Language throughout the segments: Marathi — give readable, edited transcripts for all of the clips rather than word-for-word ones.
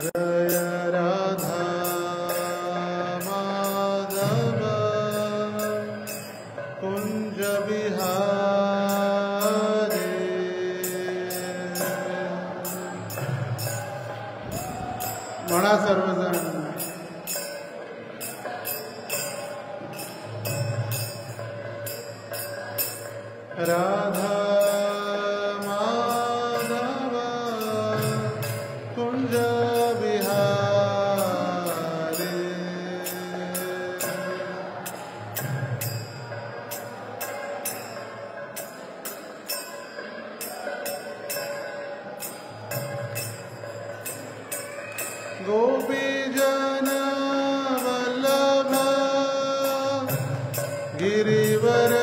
जय राधा माधव कुंज बिहारी। म्हणा सर्वजण राधा माधव कुंज बिहारी। गोपी जन वल्लभ गिरिवर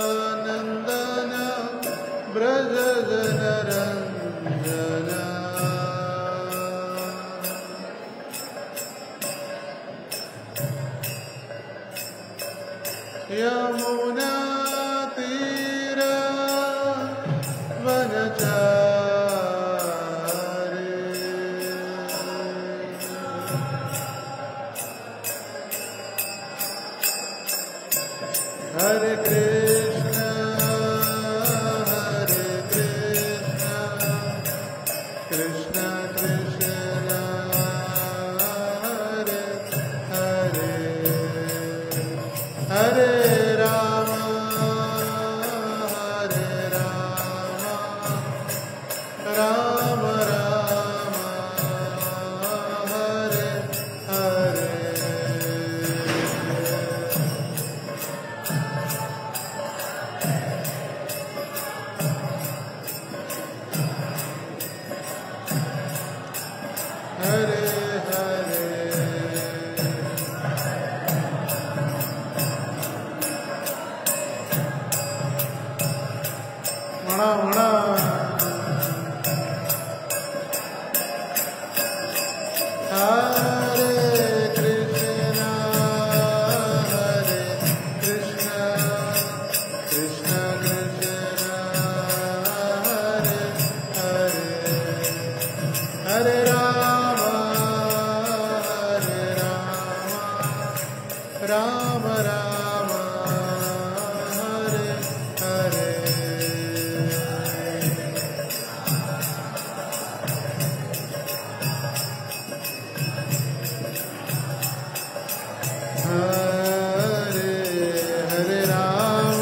यशोदानंदन ब्रज जन रंजन। यमुना तीर वनचारी। हरे कृष्ण कृष्ण कृष्ण हरे हरे, हरे राम राम राम हरे हरे। हरे हरे मणा मणा हरे कृष्ण कृष्ण कृष्ण हरे हरे, हरे राम राम राम हरे हरे। हरे हरे राम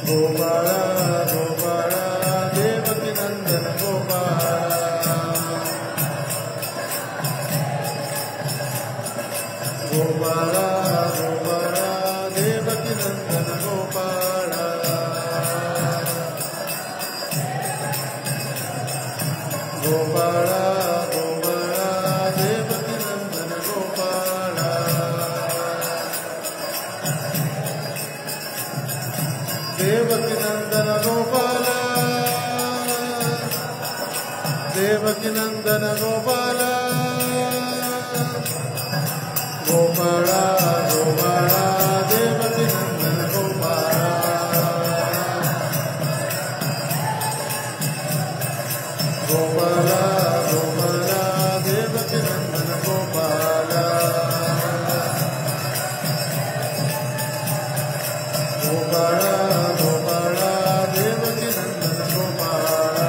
गोपाला गोपाला देवकी नंदन गोपाला। गोपाला गोपाला देवकी नंदन गोपाला। गोपाला गोपाला देवकी नंदन गोपाला। देवकी नंदन गोपाला देवकी नंदन गोपाला। गोपाला गोपाला देवकी नंदन गोपाला। गोपाला गोपाला देवकी नंदन गोपाला। गोपाला गोपाला देवकी नंदन गोपाला।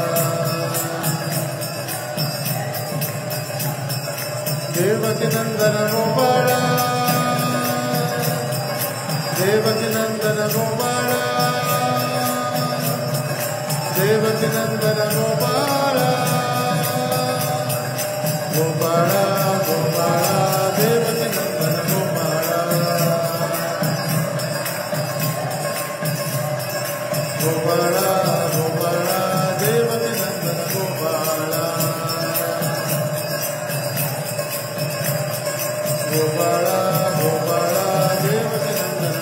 देवकी नंदन गोपाला देवकी नंदन गोपाला। देवकी नंदन गोपाला। गोपाला गोपाला देवकी नंदन गोपाला। गोपाला गोपाला देवकी नंदन गोपाला। गोपाला गोपाला देवकी नंदन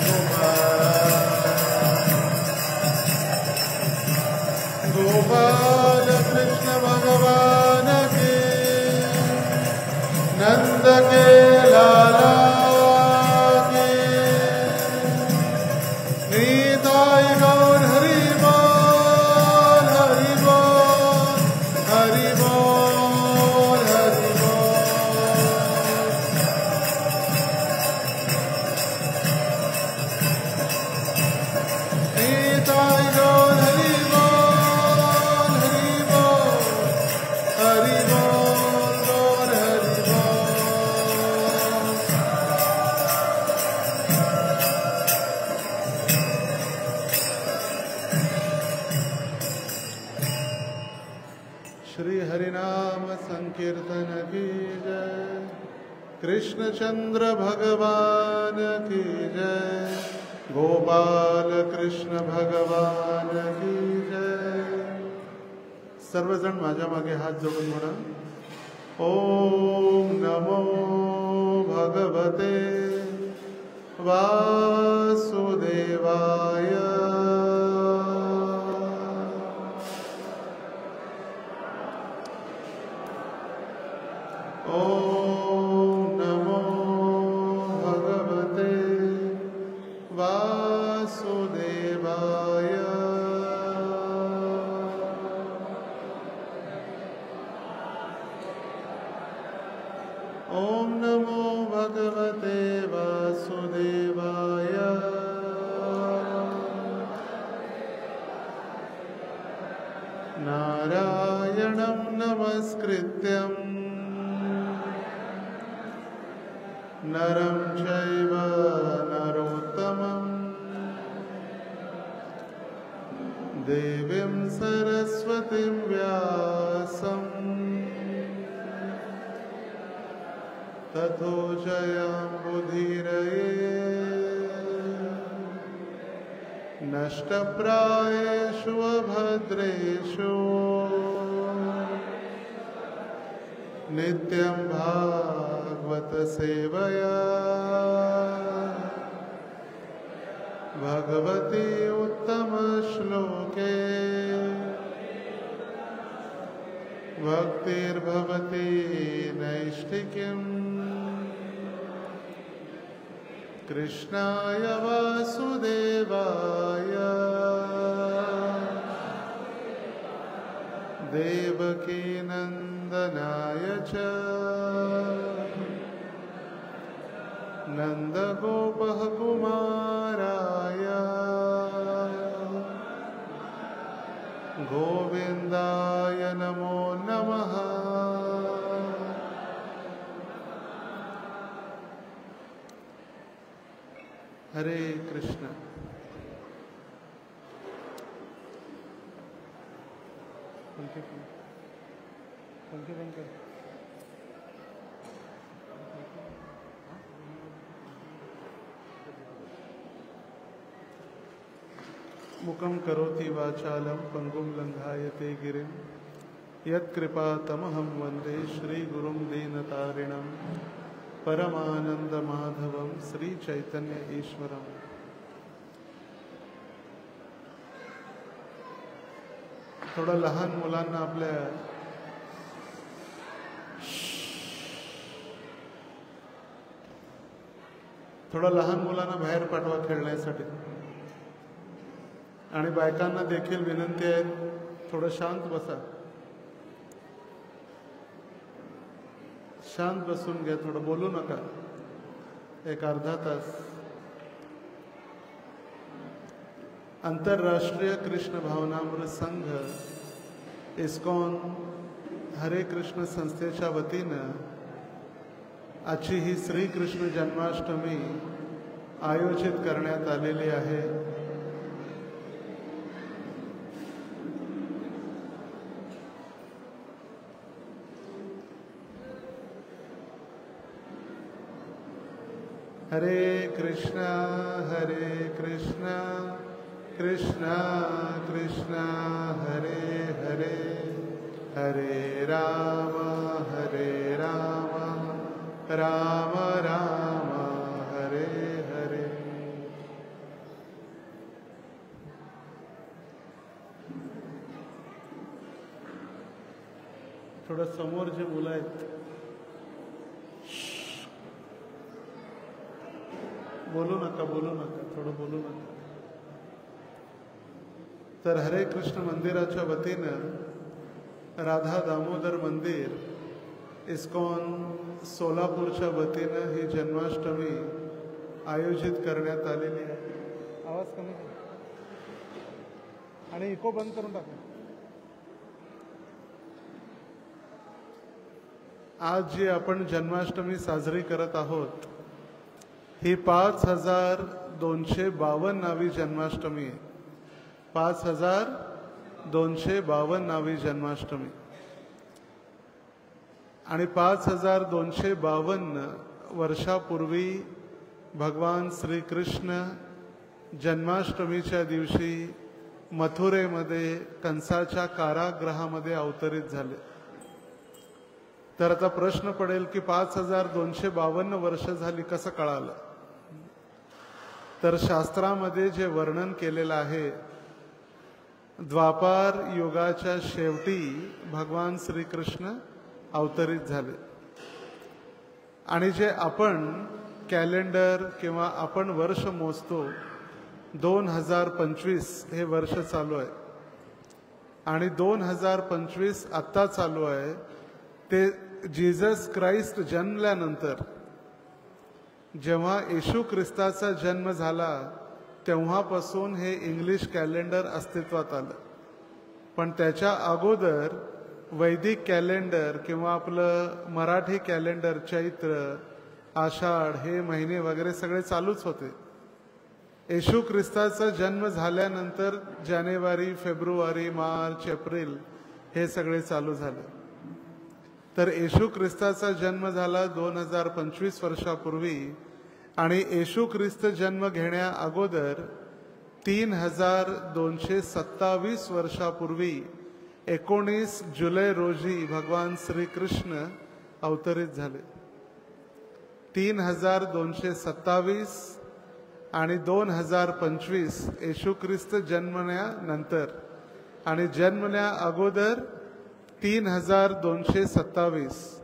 हरिनाम संकीर्तन की जय। कृष्णचंद्र भगवान की जय। गोपाल कृष्ण भगवान की जय। सर्वजण माझ्या मागे हात जोडून म्हणा, ओम नमो भगवते वासुदेवाय। ओम नमो भगवते वासुदेवाय। ओम नमो भगवते वासुदेवाय। नारायणं नमस्कृत्यं नरं चैव नरोत्तमं देवीं सरस्वतीं व्यासं ततो जयमुदीरये। नष्टप्रायेषु अभद्रेषु नित्यं भागवत सेवया भगवती उत्तम श्लोके भक्तिर्भवति नैष्ठिकीम्। कृष्णाय वासुदेवाय देवकी नंदनाय च नंदगोपः कुमाराय गोविंदाय नमो नमः। हरे कृष्ण। मुखं करोति वाचालं पंगुं लंघायते गिरिं यत्कृपातमहं वन्दे श्रीगुरुं दीनतारिणं परमानंदमाधवं श्री चैतन्य ईश्वरम। थोडं लहान मुलांना आपल्या बाहेर पाठवा खेळण्यासाठी। आणि बायकांना देखील विनंती आहे, थोडं शांत बसा, शांत बसून घ्या, थोडं बोलू नका, एक अर्धा तास। आंतरराष्ट्रीय कृष्ण भावनामृत संघ इस्कॉन हरे कृष्ण संस्थेच्या वतीनं आजची ही श्रीकृष्ण जन्माष्टमी आयोजित करण्यात आलेली आहे। हरे कृष्णा कृष्णा कृष्णा हरे हरे, हरे राम राम राम हरे हरे। थोडं समोर जे मुलं आहेत बोलू नका, थोडं बोलू नका। तर हरे कृष्ण मंदिराच्या वतीनं राधा दामोदर मंदिर इस्कॉन सोलापूरच्या वतीनं ही जन्माष्टमी आयोजित करण्यात आलेली आहे। आवाज कमी करा आणि इको बंद करून टाका। आज जी आपण जन्माष्टमी साजरी करत आहोत ही 5252 जन्माष्टमी आहे। 5252 जन्माष्टमी। आणि 5252 वर्षापूर्वी भगवान श्रीकृष्ण जन्माष्टमीच्या दिवशी मथुरेमध्ये कंसाच्या कारागृहामध्ये अवतरित झाले. तर आता प्रश्न पडेल की 5252 वर्ष झाली कसं कळालं? तर शास्त्रामध्ये जे वर्णन केलेलं आहे, द्वापार युगाच्या शेवटी भगवान श्रीकृष्ण अवतरित झाले आणि जे आपण कॅलेंडर किंवा आपण वर्ष मोजतो 2025 हे वर्ष चालू आहे आणि 2025 आत्ता चालू आहे. ते जीसस ख्राइस्ट जन्मल्यानंतर जेव्हा येशू ख्रिस्ताचा जन्म झाला तेव्हापासून हे इंग्लिश कॅलेंडर अस्तित्वात आलं. पण त्याच्या अगोदर वैदिक कॅलेंडर किंवा आपलं मराठी कॅलेंडर चैत्र आषाढ हे महिने वगैरे सगळे चालूच होते. येशू ख्रिस्ताचा जन्म झाल्यानंतर जानेवारी, फेब्रुवारी, मार्च, एप्रिल हे सगळे चालू झाले. तर येशू ख्रिस्ताचा जन्म झाला 2025 वर्षापूर्वी आणि येशू ख्रिस्त जन्म घेण्या अगोदर 3227 वर्षापूर्वी 19 जुलै रोजी भगवान श्रीकृष्ण अवतरित झाले. 3227 आणि 2025 येशू ख्रिस्त जन्मण्यानंतर आणि जन्मल्या अगोदर 3227.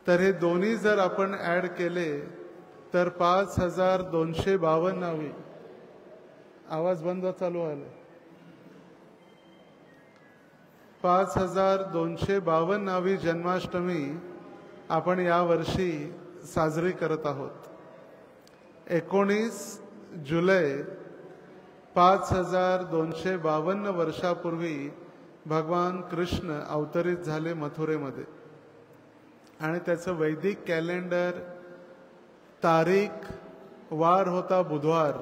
तर हे दोन्ही जर आपण ऍड केले तर 5252. आवाज बंद चालू आहे. 5252वी जन्माष्टमी आपण या वर्षी साजरी करत आहोत. 19 जुलै 5252 वर्षापूर्वी भगवान कृष्ण अवतरित झाले मथुरेमध्ये आणि त्याचं वैदिक कॅलेंडर तारीख वार होता बुधवार.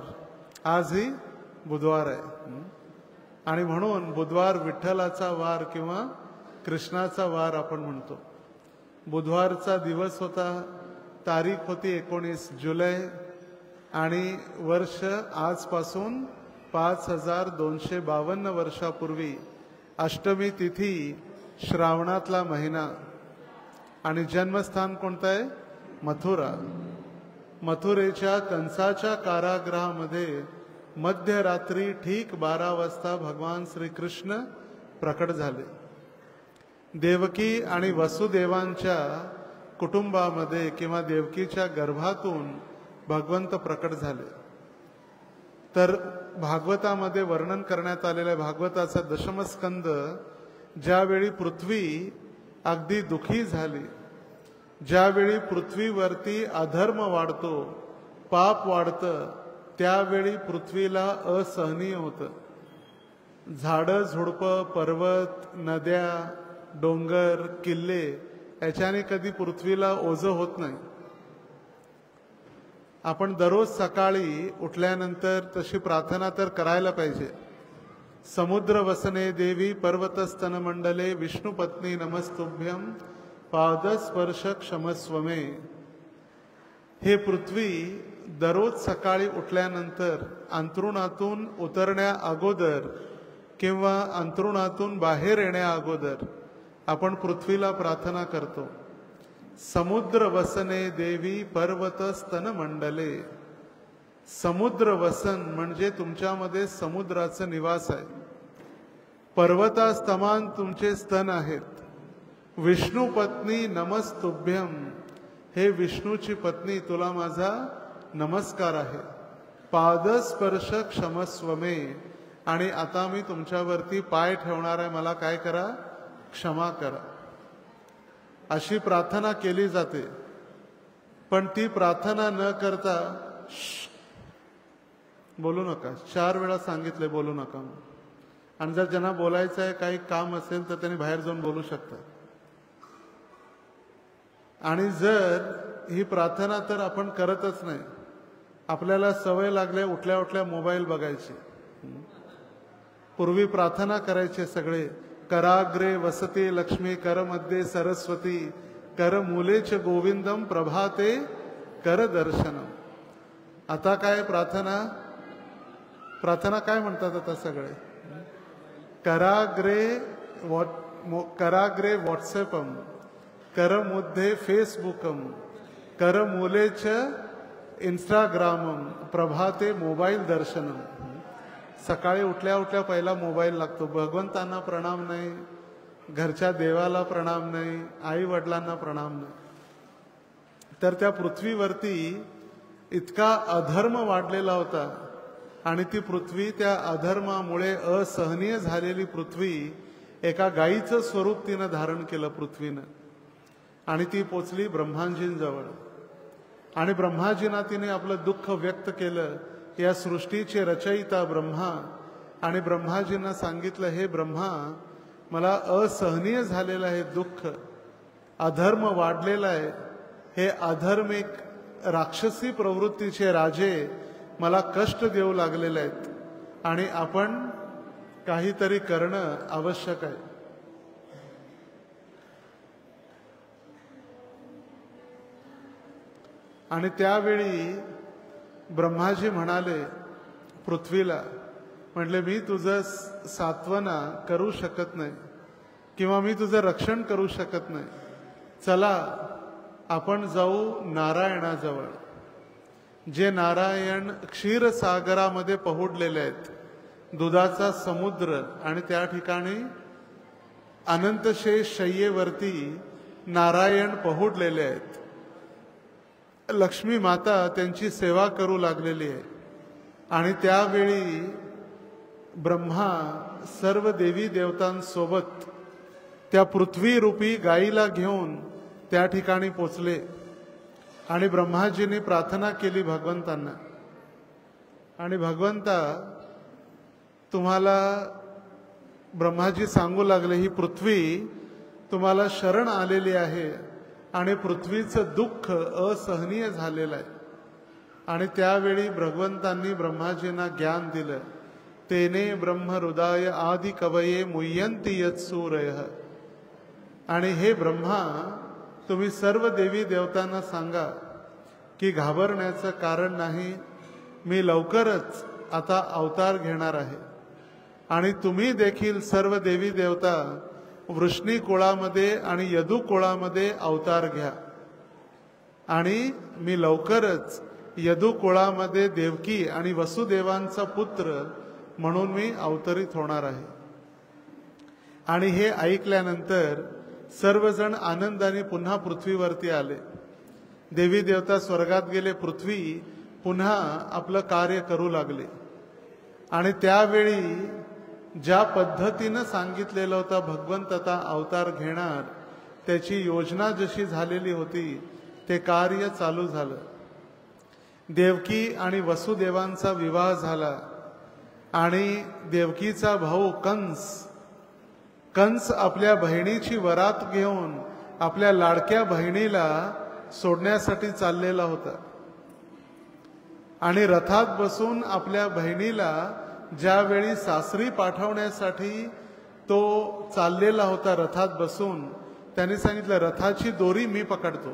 आजही बुधवार आहे आणि म्हणून बुधवार विठ्ठलाचा वार किंवा कृष्णाचा वार आपण म्हणतो. बुधवारचा दिवस होता, तारीख होती 19 जुलै आणि वर्ष आजपासून 5252 वर्षापूर्वी अष्टमी तिथी, श्रावणातला महिना आणि जन्मस्थान कोणतं आहे? मथुरा. मथुरेच्या कंसाच्या कारागृहामध्ये मध्यरात्री ठीक 12 वाजता भगवान श्रीकृष्ण प्रकट झाले. देवकी आणि वसुदेवांच्या कुटुंबामध्ये किंवा देवकीच्या गर्भातून भगवंत प्रकट झाले. तर भागवतामध्ये वर्णन करण्यात आलेल्या भागवताचा दशमस्कंद, ज्यावेळी पृथ्वी अगदी दुखी झाली, ज्यावेळी पृथ्वीवरती अधर्म वाढतो, पाप वाढतं, त्यावेळी पृथ्वीला असहनीय होतं. झाडं झुडपं, पर्वत, नद्या, डोंगर, किल्ले याच्याने कधी पृथ्वीला ओझं होत नाही. आपण दररोज सकाळी उठल्यानंतर तशी प्रार्थना तर करायला पाहिजे. समुद्र वसने देवी पर्वतस्तन मंडले विष्णुपत्नी नमस्तुभ्यं पादस्पर्श क्षमस्वमे. हे पृथ्वी दररोज सकाळी उठल्यानंतर अंथरुणातून उतरण्या अगोदर किंवा अंथरुणातून बाहेर येण्या अगोदर आपण पृथ्वीला प्रार्थना करतो. समुद्र वसने देवी पर्वत स्तन मंडले. समुद्र वसन म्हणजे तुमच्यामध्ये समुद्राचा निवास आहे. पर्वतास्तमान तुमचे स्तन आहेत. विष्णू पत्नी नमस्तुभ्यम, हे विष्णूची पत्नी तुला माझा नमस्कार आहे. पादस्पर्श क्षमस्वमे, आणि आता मी तुमच्यावरती पाय ठेवणार आहे, मला काय करा? क्षमा करा. अशी प्रार्थना केली जाते. पण ती प्रार्थना न करता बोलू नका. 4 वेळा सांगितले बोलू नका. आणि जर ज्यांना बोलायचं आहे, काही काम असेल तर त्यांनी बाहेर जाऊन बोलू शकतात. आणि जर ही प्रार्थना तर आपण करतच नाही, आपल्याला सवय लागल्या उठल्या उठल्या मोबाईल बघायची. पूर्वी प्रार्थना करायचे सगळे, कराग्रे वसते लक्ष्मी करमध्ये सरस्वती करमूलेच गोविंदम प्रभाते कर दर्शनम. आता काय प्रार्थना काय म्हणतात आता सगळे? कराग्रे व्हॉट्सअपम करमध्ये फेसबुकम करमूलेच इंस्टाग्रामम प्रभाते मोबाईल दर्शनम. सकाळी उठल्या उठल्या पहिला मोबाईल लागतो. भगवंतांना प्रणाम नाही, घरच्या देवाला प्रणाम नाही, आई वडिलांना प्रणाम नाही. तर त्या पृथ्वीवरती इतका अधर्म वाढलेला होता आणि ती पृथ्वी त्या अधर्मामुळे असहनीय झालेली पृथ्वी एका गायीचं स्वरूप तिनं धारण केलं पृथ्वीनं आणि ती पोचली ब्रह्माजींजवळ. आणि ब्रह्माजींना तिने आपलं दुःख व्यक्त केलं. या सृष्टीचे रचयिता ब्रह्मा. आणि ब्रह्माजींना सांगितलं, हे ब्रह्मा, मला असहनीय झालेलं आहे दुःख, अधर्म वाढलेला आहे. हे अधर्मिक राक्षसी प्रवृत्तीचे राजे मला कष्ट देऊ लागलेले आहेत आणि आपण काहीतरी करणं आवश्यक आहे. आणि त्यावेळी ब्रह्माजी म्हणाले पृथ्वीला, म्हटले मी तुझं सात्वना करू शकत नाही किंवा मी तुझं रक्षण करू शकत नाही. चला आपण जाऊ नारायणाजवळ, जे नारायण क्षीरसागरामध्ये पहुडलेले आहेत, दुधाचा समुद्र. आणि त्या ठिकाणी अनंतशेष शय्येवरती नारायण पहुडलेले आहेत. लक्ष्मी माता त्यांची सेवा करू लागलेली आहे. आणि त्यावेळी ब्रह्मा सर्व देवी देवतांसोबत त्या पृथ्वी रूपी गायीला घेऊन त्या ठिकाणी पोचले. आणि ब्रह्माजींनी प्रार्थना केली भगवंतांना, आणि भगवंता तुम्हाला, ब्रह्माजी सांगू लागले, ही पृथ्वी तुम्हाला शरण आलेली आहे आणि पृथ्वीचं दुःख असहनीय झालेलं आहे. आणि त्यावेळी भगवंतांनी ब्रह्माजींना ज्ञान दिलं. तेने ब्रह्म हृदय आदि कवये मुह्यंती यत् सूरयः. आणि हे ब्रह्मा, तुम्ही सर्व देवी देवतांना सांगा की घाबरण्याचं कारण नाही, मी लवकरच आता अवतार घेणार आहे. आणि तुम्ही देखील सर्व देवी देवता वृष्णी कुळामध्ये आणि यदू कुळामध्ये अवतार घ्या. आणि मी लवकरच यदू कुळामध्ये देवकी आणि वसुदेवांचा पुत्र म्हणून मी अवतरित होणार आहे. आणि हे ऐकल्यानंतर सर्वजण आनंदाने पुन्हा पृथ्वीवरती आले. देवी देवता स्वर्गात गेले, पृथ्वी पुन्हा आपलं कार्य करू लागले. आणि त्यावेळी ज्या पद्धतीनं सांगितलेलं होतं भगवंत आता अवतार घेणार, त्याची योजना जशी झालेली होती ते कार्य चालू झालं. देवकी आणि वसुदेवांचा विवाह झाला. आणि देवकीचा भाऊ कंस आपल्या बहिणीची वरात घेऊन आपल्या लाडक्या बहिणीला सोडण्यासाठी चाललेला होता. आणि रथात बसून आपल्या बहिणीला ज्यावेळी सासरी पाठवण्यासाठी तो चाललेला होता रथात बसून, त्याने सांगितलं, रथाची दोरी मी पकडतो,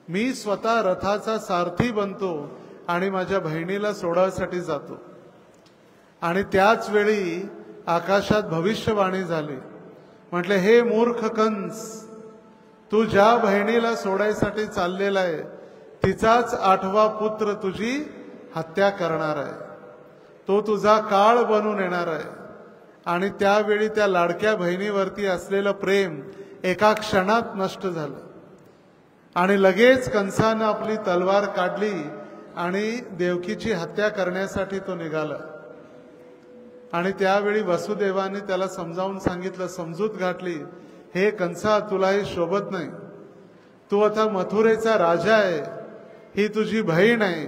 मी स्वतः रथाचा सारथी बनतो आणि माझ्या बहिणीला सोडायसाठी जातो. आणि त्याच वेळी आकाशात भविष्यवाणी झाली. म्हटले, हे मूर्ख कंस, तू ज्या बहिणीला सोडायसाठी चाललेला आहे तिचाच 8वा पुत्र तुझी हत्या करणार आहे. तो तुझा काळ बनून येणार आहे. आणि त्यावेळी त्या लाडक्या बहिणीवरती असलेलं प्रेम एका क्षणात नष्ट झालं. आणि लगेच कंसानं आपली तलवार काढली आणि देवकीची हत्या करण्यासाठी तो निघाला. आणि त्यावेळी वसुदेवाने त्याला समजावून सांगितलं, समजूत घातली, हे कंसा, तुला हे शोभत नाही. तू आता मथुरेचा राजा आहे, ही तुझी बहीण आहे.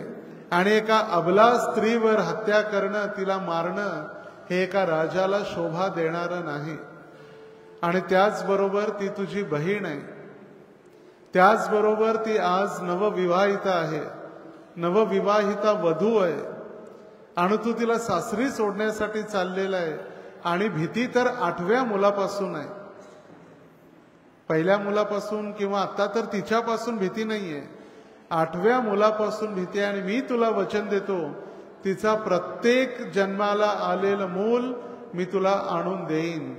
आणि एका अबला स्त्रीवर हत्या करणं, तिला मारणं, हे एका राजाला शोभा देणारं नाही. आणि त्याचबरोबर ती तुझी बहीण आहे, त्याचबरोबर ती आज नवविवाहिता आहे, नवविवाहिता वधू आहे. आणि तू तिला सासरी सोडण्यासाठी चाललेला आहे. आणि भीती तर 8व्या मुलापासून आहे. पहिल्या मुलापासून किंवा आता तर तिच्यापासून भीती नाहीये, 8व्या मुलापासून भीती आहे. आणि मी तुला वचन देतो, तिचा प्रत्येक जन्माला आलेलं मूल मी तुला आणून देईन.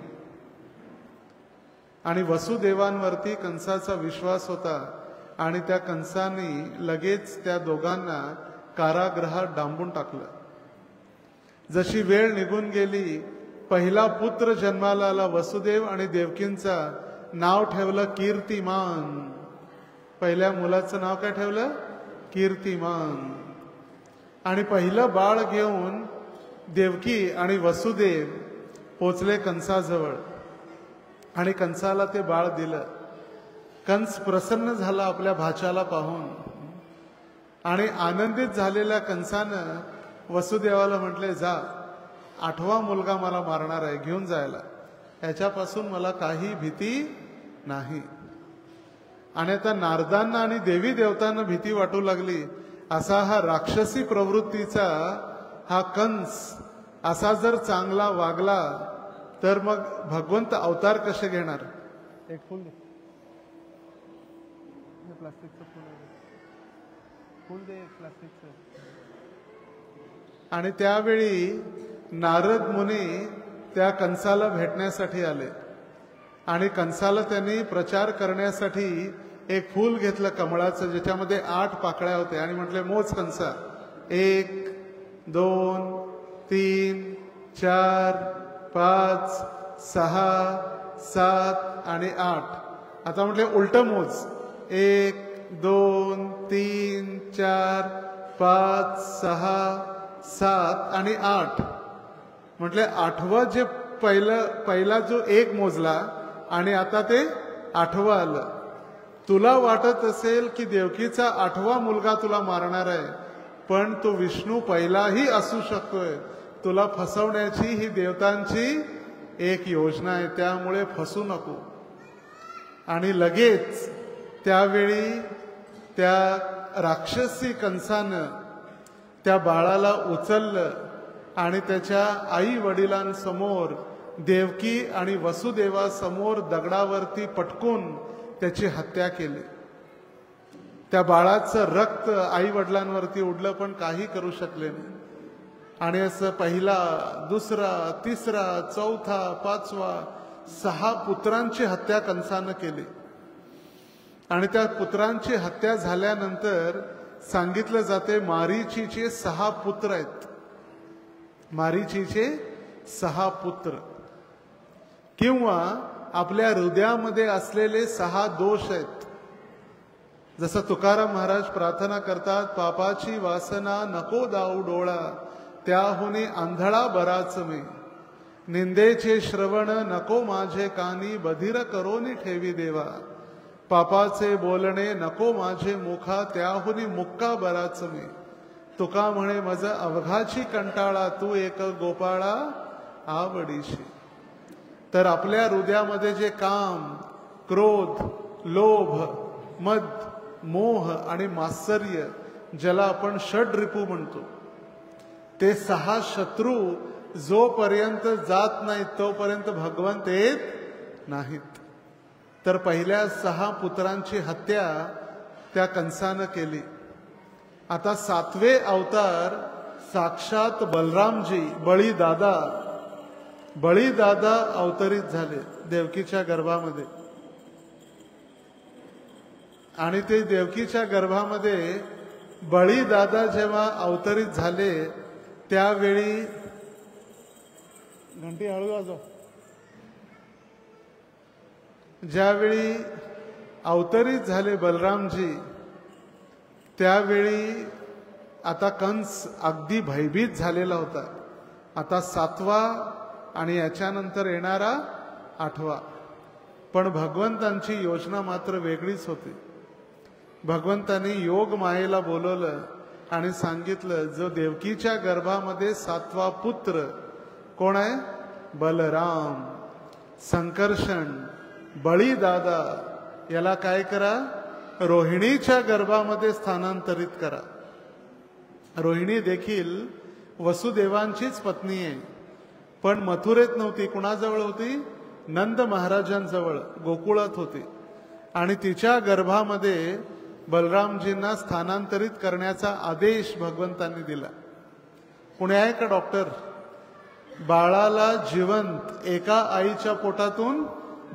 आणि वसुदेवांवरती कंसाचा विश्वास होता आणि त्या कंसाने लगेच त्या दोघांना कारागृहात डांबून टाकलं. जशी वेळ निघून गेली, पहिला पुत्र जन्माला आला वसुदेव आणि देवकींचा नाव ठेवलं कीर्तिमान. पहिल्या मुलाचं नाव काय ठेवलं? कीर्तिमान. आणि पहिलं बाळ घेऊन देवकी आणि वसुदेव पोचले कंसाजवळ आणि कंसाला ते बाळ दिलं. कंस प्रसन्न झाला आपल्या भाच्याला पाहून आणि आनंदित झालेल्या कंसानं वसुदेवाला म्हटले, जा, 8वा मुलगा मला मारणार आहे, घेऊन जायला, याच्यापासून मला काही भीती नाही. आणि आता नारदांना आणि देवी देवतांना भीती वाटू लागली. असा हा राक्षसी प्रवृत्तीचा हा कंस असा जर चांगला वागला तर मग भगवंत अवतार कसे घेणार? एक फुल दे, प्लास्टिकचं फुल दे, प्लास्टिकचं. आणि त्यावेळी नारद मुनी त्या कंसाला भेटण्यासाठी आले आणि कंसाला त्यांनी प्रचार करण्यासाठी एक फूल घेतलं कमळाचं, ज्याच्यामध्ये 8 पाकळ्या होत्या आणि म्हटले, मोज कंसा, 1 2 3 4 5 6 7 आणि 8. आता म्हटले उलट मोज, 1 2 3 4 5 6 7 आणि 8. म्हटले 8वं जे पहिला जो 1 मोजला आणि आता ते 8वं आलं. तुला वाटत असेल की देवकीचा 8वा मुलगा तुला मारणार आहे, पण तो विष्णू पहिलाही असू शकतोय. तुला फसवण्याची ही देवतांची एक योजना आहे, त्यामुळे फसू नको. आणि लगेच त्यावेळी त्या राक्षसी कंसानं त्या बाळाला उचललं आणि त्याच्या आई वडिलांसमोर, देवकी आणि वसुदेवासमोर दगडावरती पटकून त्याची हत्या केली. त्या बाळाचं रक्त आई वडिलांवरती उडलं पण काही करू शकले नाही. आणि असं पहिला, दुसरा, तिसरा, चौथा, 5वा 6 पुत्रांची हत्या कंसानं केली. आणि त्या पुत्रांची हत्या झाल्यानंतर सांगितलं जाते मारीचीचे 6 पुत्र आहेत. मारीचीचे 6 पुत्र, किंवा आपल्या हृदयामध्ये असलेले 6 दोष आहेत. जसं तुकाराम महाराज प्रार्थना करतात, पापाची वासना नको दाऊ डोळा, त्याहुनी आंधळा बराच मी, निंदेचे श्रवण नको माझे कानी, बधिर करोनी ठेवी देवा, पापाचे बोलणे नको माझे मुखा, त्याहुनी मुक्का बराच मी, तुका म्हणे मज अवघाची कंटाळा, तू एक गोपाळा आवडीशी. तर आपल्या हृदयामध्ये जे काम, क्रोध, लोभ, मद, मोह आणि मात्सर्य, ज्याला आपण षड्रिपू म्हणतो, ते 6 शत्रू जोपर्यंत जात नाहीत तोपर्यंत भगवंत येत नाहीत. तर पहिल्या 6 पुत्रांची हत्या त्या कंसानं केली. आता 7वे अवतार साक्षात बलरामजी, बळीदादा अवतरित झाले देवकीच्या गर्भामध्ये. आणि ते देवकीच्या गर्भामध्ये बळीदादा जेव्हा अवतरित झाले त्यावेळी, घंटी हळू वाजव, ज्यावेळी अवतरित झाले बलरामजी त्यावेळी आता कंस अगदी भयभीत झालेला होता. आता 7वा आणि याच्यानंतर येणारा 8वा. पण भगवंतांची योजना मात्र वेगळीच होती. भगवंतांनी योग मायेला बोलवलं आणि सांगितलं, जो देवकीच्या गर्भामध्ये 7वा पुत्र कोण आहे? बलराम, संकर्षण, बळीदादा, याला काय करा? रोहिणीच्या गर्भामध्ये स्थानांतरित करा. रोहिणी देखील वसुदेवांचीच पत्नी आहे. पण मथुरेत नव्हती. कुणाजवळ होती? नंद महाराजांजवळ गोकुळात होती. आणि तिच्या गर्भामध्ये बलरामजींना स्थानांतरित करण्याचा आदेश भगवंतांनी दिला. कुणी आहे का डॉक्टर? बाळाला जिवंत एका आईच्या पोटातून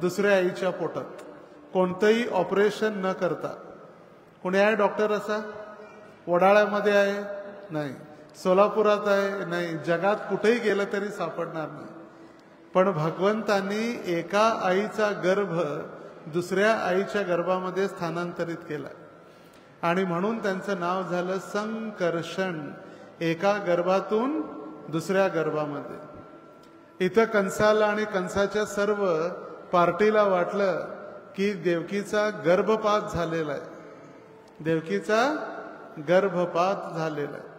दुसऱ्या आईच्या पोटात कोणतंही ऑपरेशन न करता, कुणी आहे डॉक्टर असा? वडाळ्यामध्ये आहे? नाही. सोलापुरात आहे? नाही. जगात कुठेही गेलं तरी सापडणार नाही. पण भगवंतांनी एका आईचा गर्भ दुसऱ्या आईच्या गर्भामध्ये स्थानांतरित केला आणि म्हणून त्यांचं नाव झालं संकर्षण. एका गर्भातून दुसऱ्या गर्भामध्ये. इथं कंसाला आणि कंसाच्या सर्व पार्टीला वाटलं की देवकीचा गर्भपात झालेला आहे. देवकीचा गर्भपात झालेला आहे.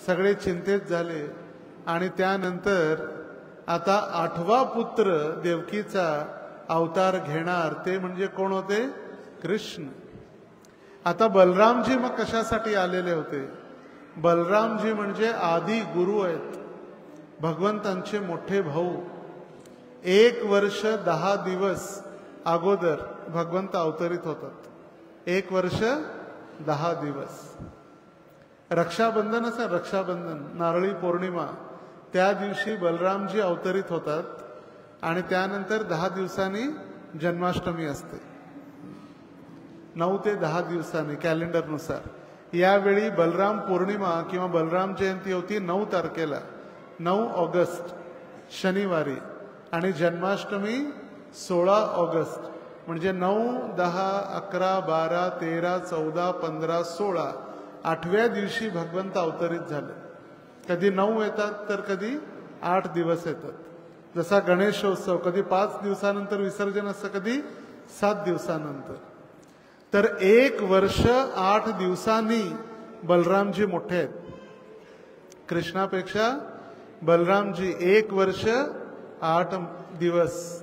सगळे चिंतेत झाले आणि त्यानंतर आता 8वा पुत्र देवकीचा अवतार घेणार. ते म्हणजे कोण होते? कृष्ण. आता बलरामजी मग कशासाठी आलेले होते? बलरामजी म्हणजे आदि गुरु आहेत, भगवंतांचे मोठे भाऊ. 1 वर्ष 10 दिवस अगोदर भगवंत अवतरित होतात. 1 वर्ष 10 दिवस. रक्षाबंधन असं, रक्षाबंधन नारळी पौर्णिमा, त्या दिवशी बलरामजी अवतरित होतात आणि त्यानंतर 10 दिवसांनी जन्माष्टमी असते. 9 ते 10 दिवसांनी कॅलेंडरनुसार. यावेळी बलराम पौर्णिमा किंवा बलराम जयंती होती 9 तारखेला, 9 ऑगस्ट शनिवारी, आणि जन्माष्टमी 16 ऑगस्ट. म्हणजे 9, 10, 11, 12, 13, 14, 15, 16 8व्या दिवशी भगवंत अवतरित झाले. कधी 9 येतात तर कधी 8 दिवस येतात. जसा गणेशोत्सव कधी 5 दिवसानंतर विसर्जन असतं, कधी 7 दिवसानंतर. तर 1 वर्ष 8 दिवसांनी बलरामजी मोठे आहेत. कृष्णापेक्षा बलरामजी 1 वर्ष 8 दिवस.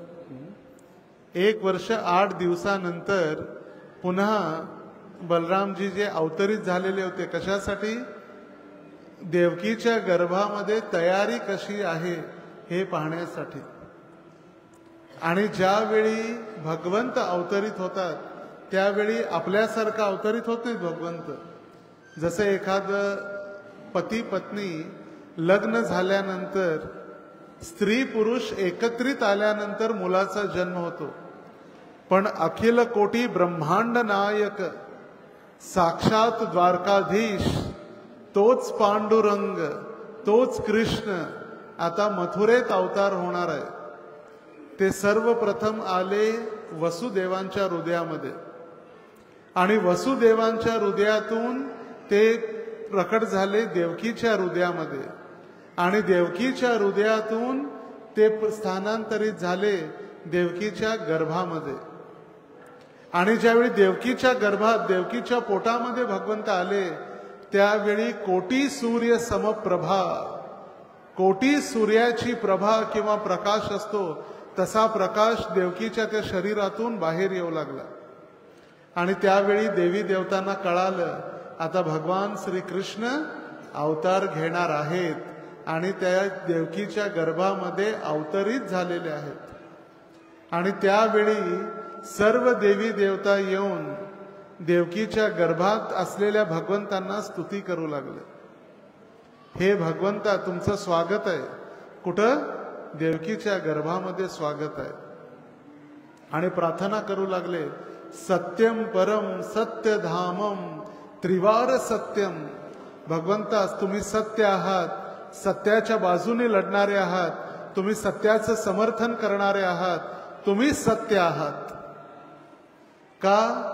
1 वर्ष 8 दिवसानंतर पुन्हा बलरामजी जे अवतरित झालेले होते, कशासाठी? देवकीच्या गर्भामध्ये तयारी कशी आहे हे पाहण्यासाठी. आणि ज्यावेळी भगवंत अवतरित होतात त्यावेळी आपल्यासारखं अवतरित होत नाहीत भगवंत. जसं एखादं पती पत्नी लग्न झाल्यानंतर स्त्री पुरुष एकत्रित आल्यानंतर मुलाचा जन्म होतो, पण अखिल कोटी ब्रह्मांड नायक साक्षात द्वारकाधीश तोच पांडुरंग, तोच कृष्ण आता मथुरेत अवतार होणार आहे. ते सर्वप्रथम आले वसुदेवांच्या हृदयामध्ये आणि वसुदेवांच्या हृदयातून ते प्रकट झाले देवकीच्या हृदयामध्ये आणि देवकीच्या हृदयातून ते स्थानांतरित झाले देवकीच्या गर्भामध्ये. आणि ज्यावेळी देवकीच्या गर्भात, देवकीच्या पोटामध्ये भगवंत आले त्यावेळी कोटी सूर्य समप्रभा, कोटी सूर्याची प्रभा किंवा प्रकाश असतो तसा प्रकाश देवकीच्या त्या शरीरातून बाहेर येऊ लागला. आणि त्यावेळी देवी देवतांना कळालं आता भगवान श्रीकृष्ण अवतार घेणार आहेत आणि त्या देवकीच्या गर्भामध्ये अवतरित झालेले आहेत. आणि त्यावेळी सर्व देवी देवता येऊन देवकीच्या गर्भात असलेल्या भगवंतांना स्तुती करू लागले. हे भगवंता, तुमचं स्वागत आहे. कुठं? देवकीच्या गर्भामध्ये स्वागत आहे. आणि प्रार्थना करू लागले, सत्यम परम सत्यधामम त्रिवार सत्यम. भगवंता, तुम्ही सत्य आहात, सत्याच्या बाजूने लढणारे आहात, तुम्ही सत्याचं समर्थन करणारे आहात, तुम्ही सत्य आहात. का?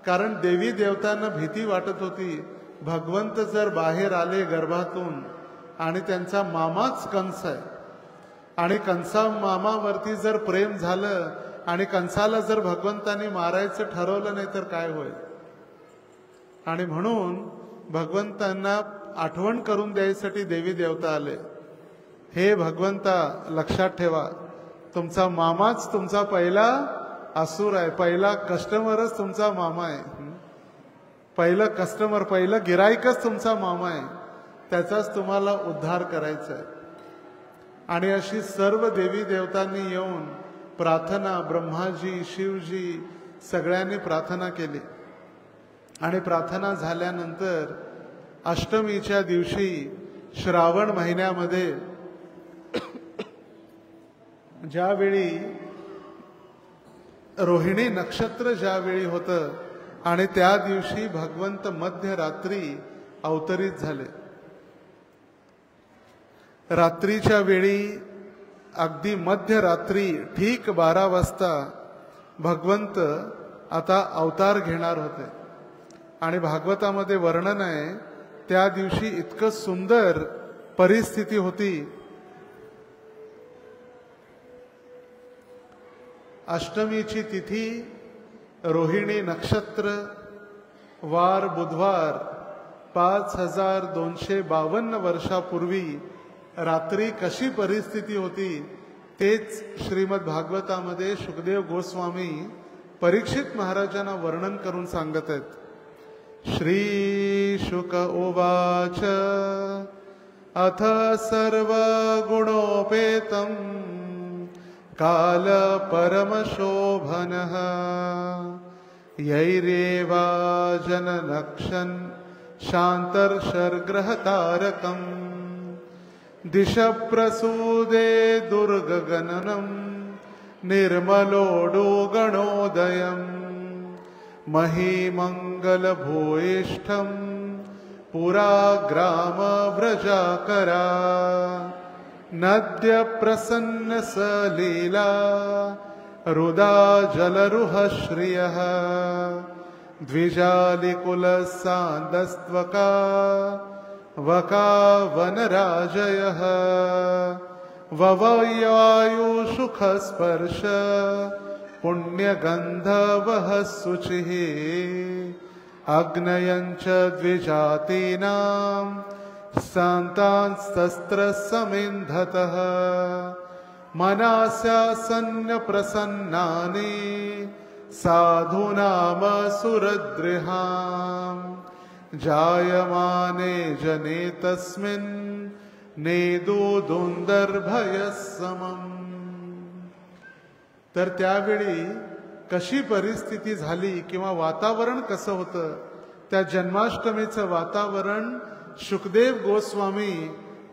कारण देवी देवतांना भीती वाटत होती, भगवंत जर बाहेर आले गर्भातून आणि त्यांचा मामाच कंस आहे आणि कंसा मामावरती जर प्रेम झालं आणि कंसाला जर भगवंतांनी मारायचं ठरवलं नाही तर काय होईल. आणि म्हणून भगवंतांना आठवण करून द्यायसाठी देवी देवता आले. हे भगवंता, लक्षात ठेवा, तुमचा मामाच तुमचा पहिला असुर आहे, पहिला कस्टमरच तुमचा मामा आहे. पहिलं कस्टमर, पहिलं गिराईकच तुमचा मामा आहे, त्याचाच तुम्हाला उद्धार करायचा आहे. आणि अशी सर्व देवी देवतांनी येऊन प्रार्थना, ब्रह्माजी, शिवजी सगळ्यांनी प्रार्थना केली. आणि प्रार्थना झाल्यानंतर अष्टमीच्या दिवशी श्रावण महिन्यामध्ये ज्यावेळी रोहिणी नक्षत्र ज्यावेळी होतं आणि त्या दिवशी भगवंत मध्यरात्री अवतरित झाले. रात्रीच्या वेळी अगदी मध्यरात्री ठीक 12 वाजता भगवंत आता अवतार घेणार होते. आणि भागवतामध्ये वर्णन आहे त्या दिवशी इतकं सुंदर परिस्थिती होती. अष्टमीची तिथी, रोहिणी नक्षत्र, वार बुधवार, 5252 वर्षापूर्वी रात्री कशी परिस्थिती होती तेच श्रीमद भागवतामध्ये शुकदेव गोस्वामी परीक्षित महाराजांना वर्णन करून सांगत आहेत. श्री शुक उवाच अथ सर्व गुणोपेतम काल परमशोभनः यैरेवा जनलक्षण शान्तर्षर्ग्रहतारकम् दिशप्रसूदे दुर्गगणनं निर्मलोडो गणोदयम् महीमङ्गलभूयिष्ठं पुरा ग्रामव्रजाकरा नद्यप्रसन्न सलीला रुदा जलरुह श्रियः द्विजालिकुलसान्दस्त्वका वका वनराजयः ववयायुषुखस्पर्श पुण्यगन्धवः शुचिः अग्नयञ्च द्विजातीनां शान्तांस्तस्त्रसमिन्धतः मनास्यासन्न प्रसन्नानि साधूनामसुरद्रिहाम् जायमाने जने तस्मिन् नेदुदुन्दर्भयसमम्. तर त्यावेळी कशी परिस्थिती झाली किंवा वातावरण कसं होतं, त्या जन्माष्टमीचं वातावरण शुकदेव गोस्वामी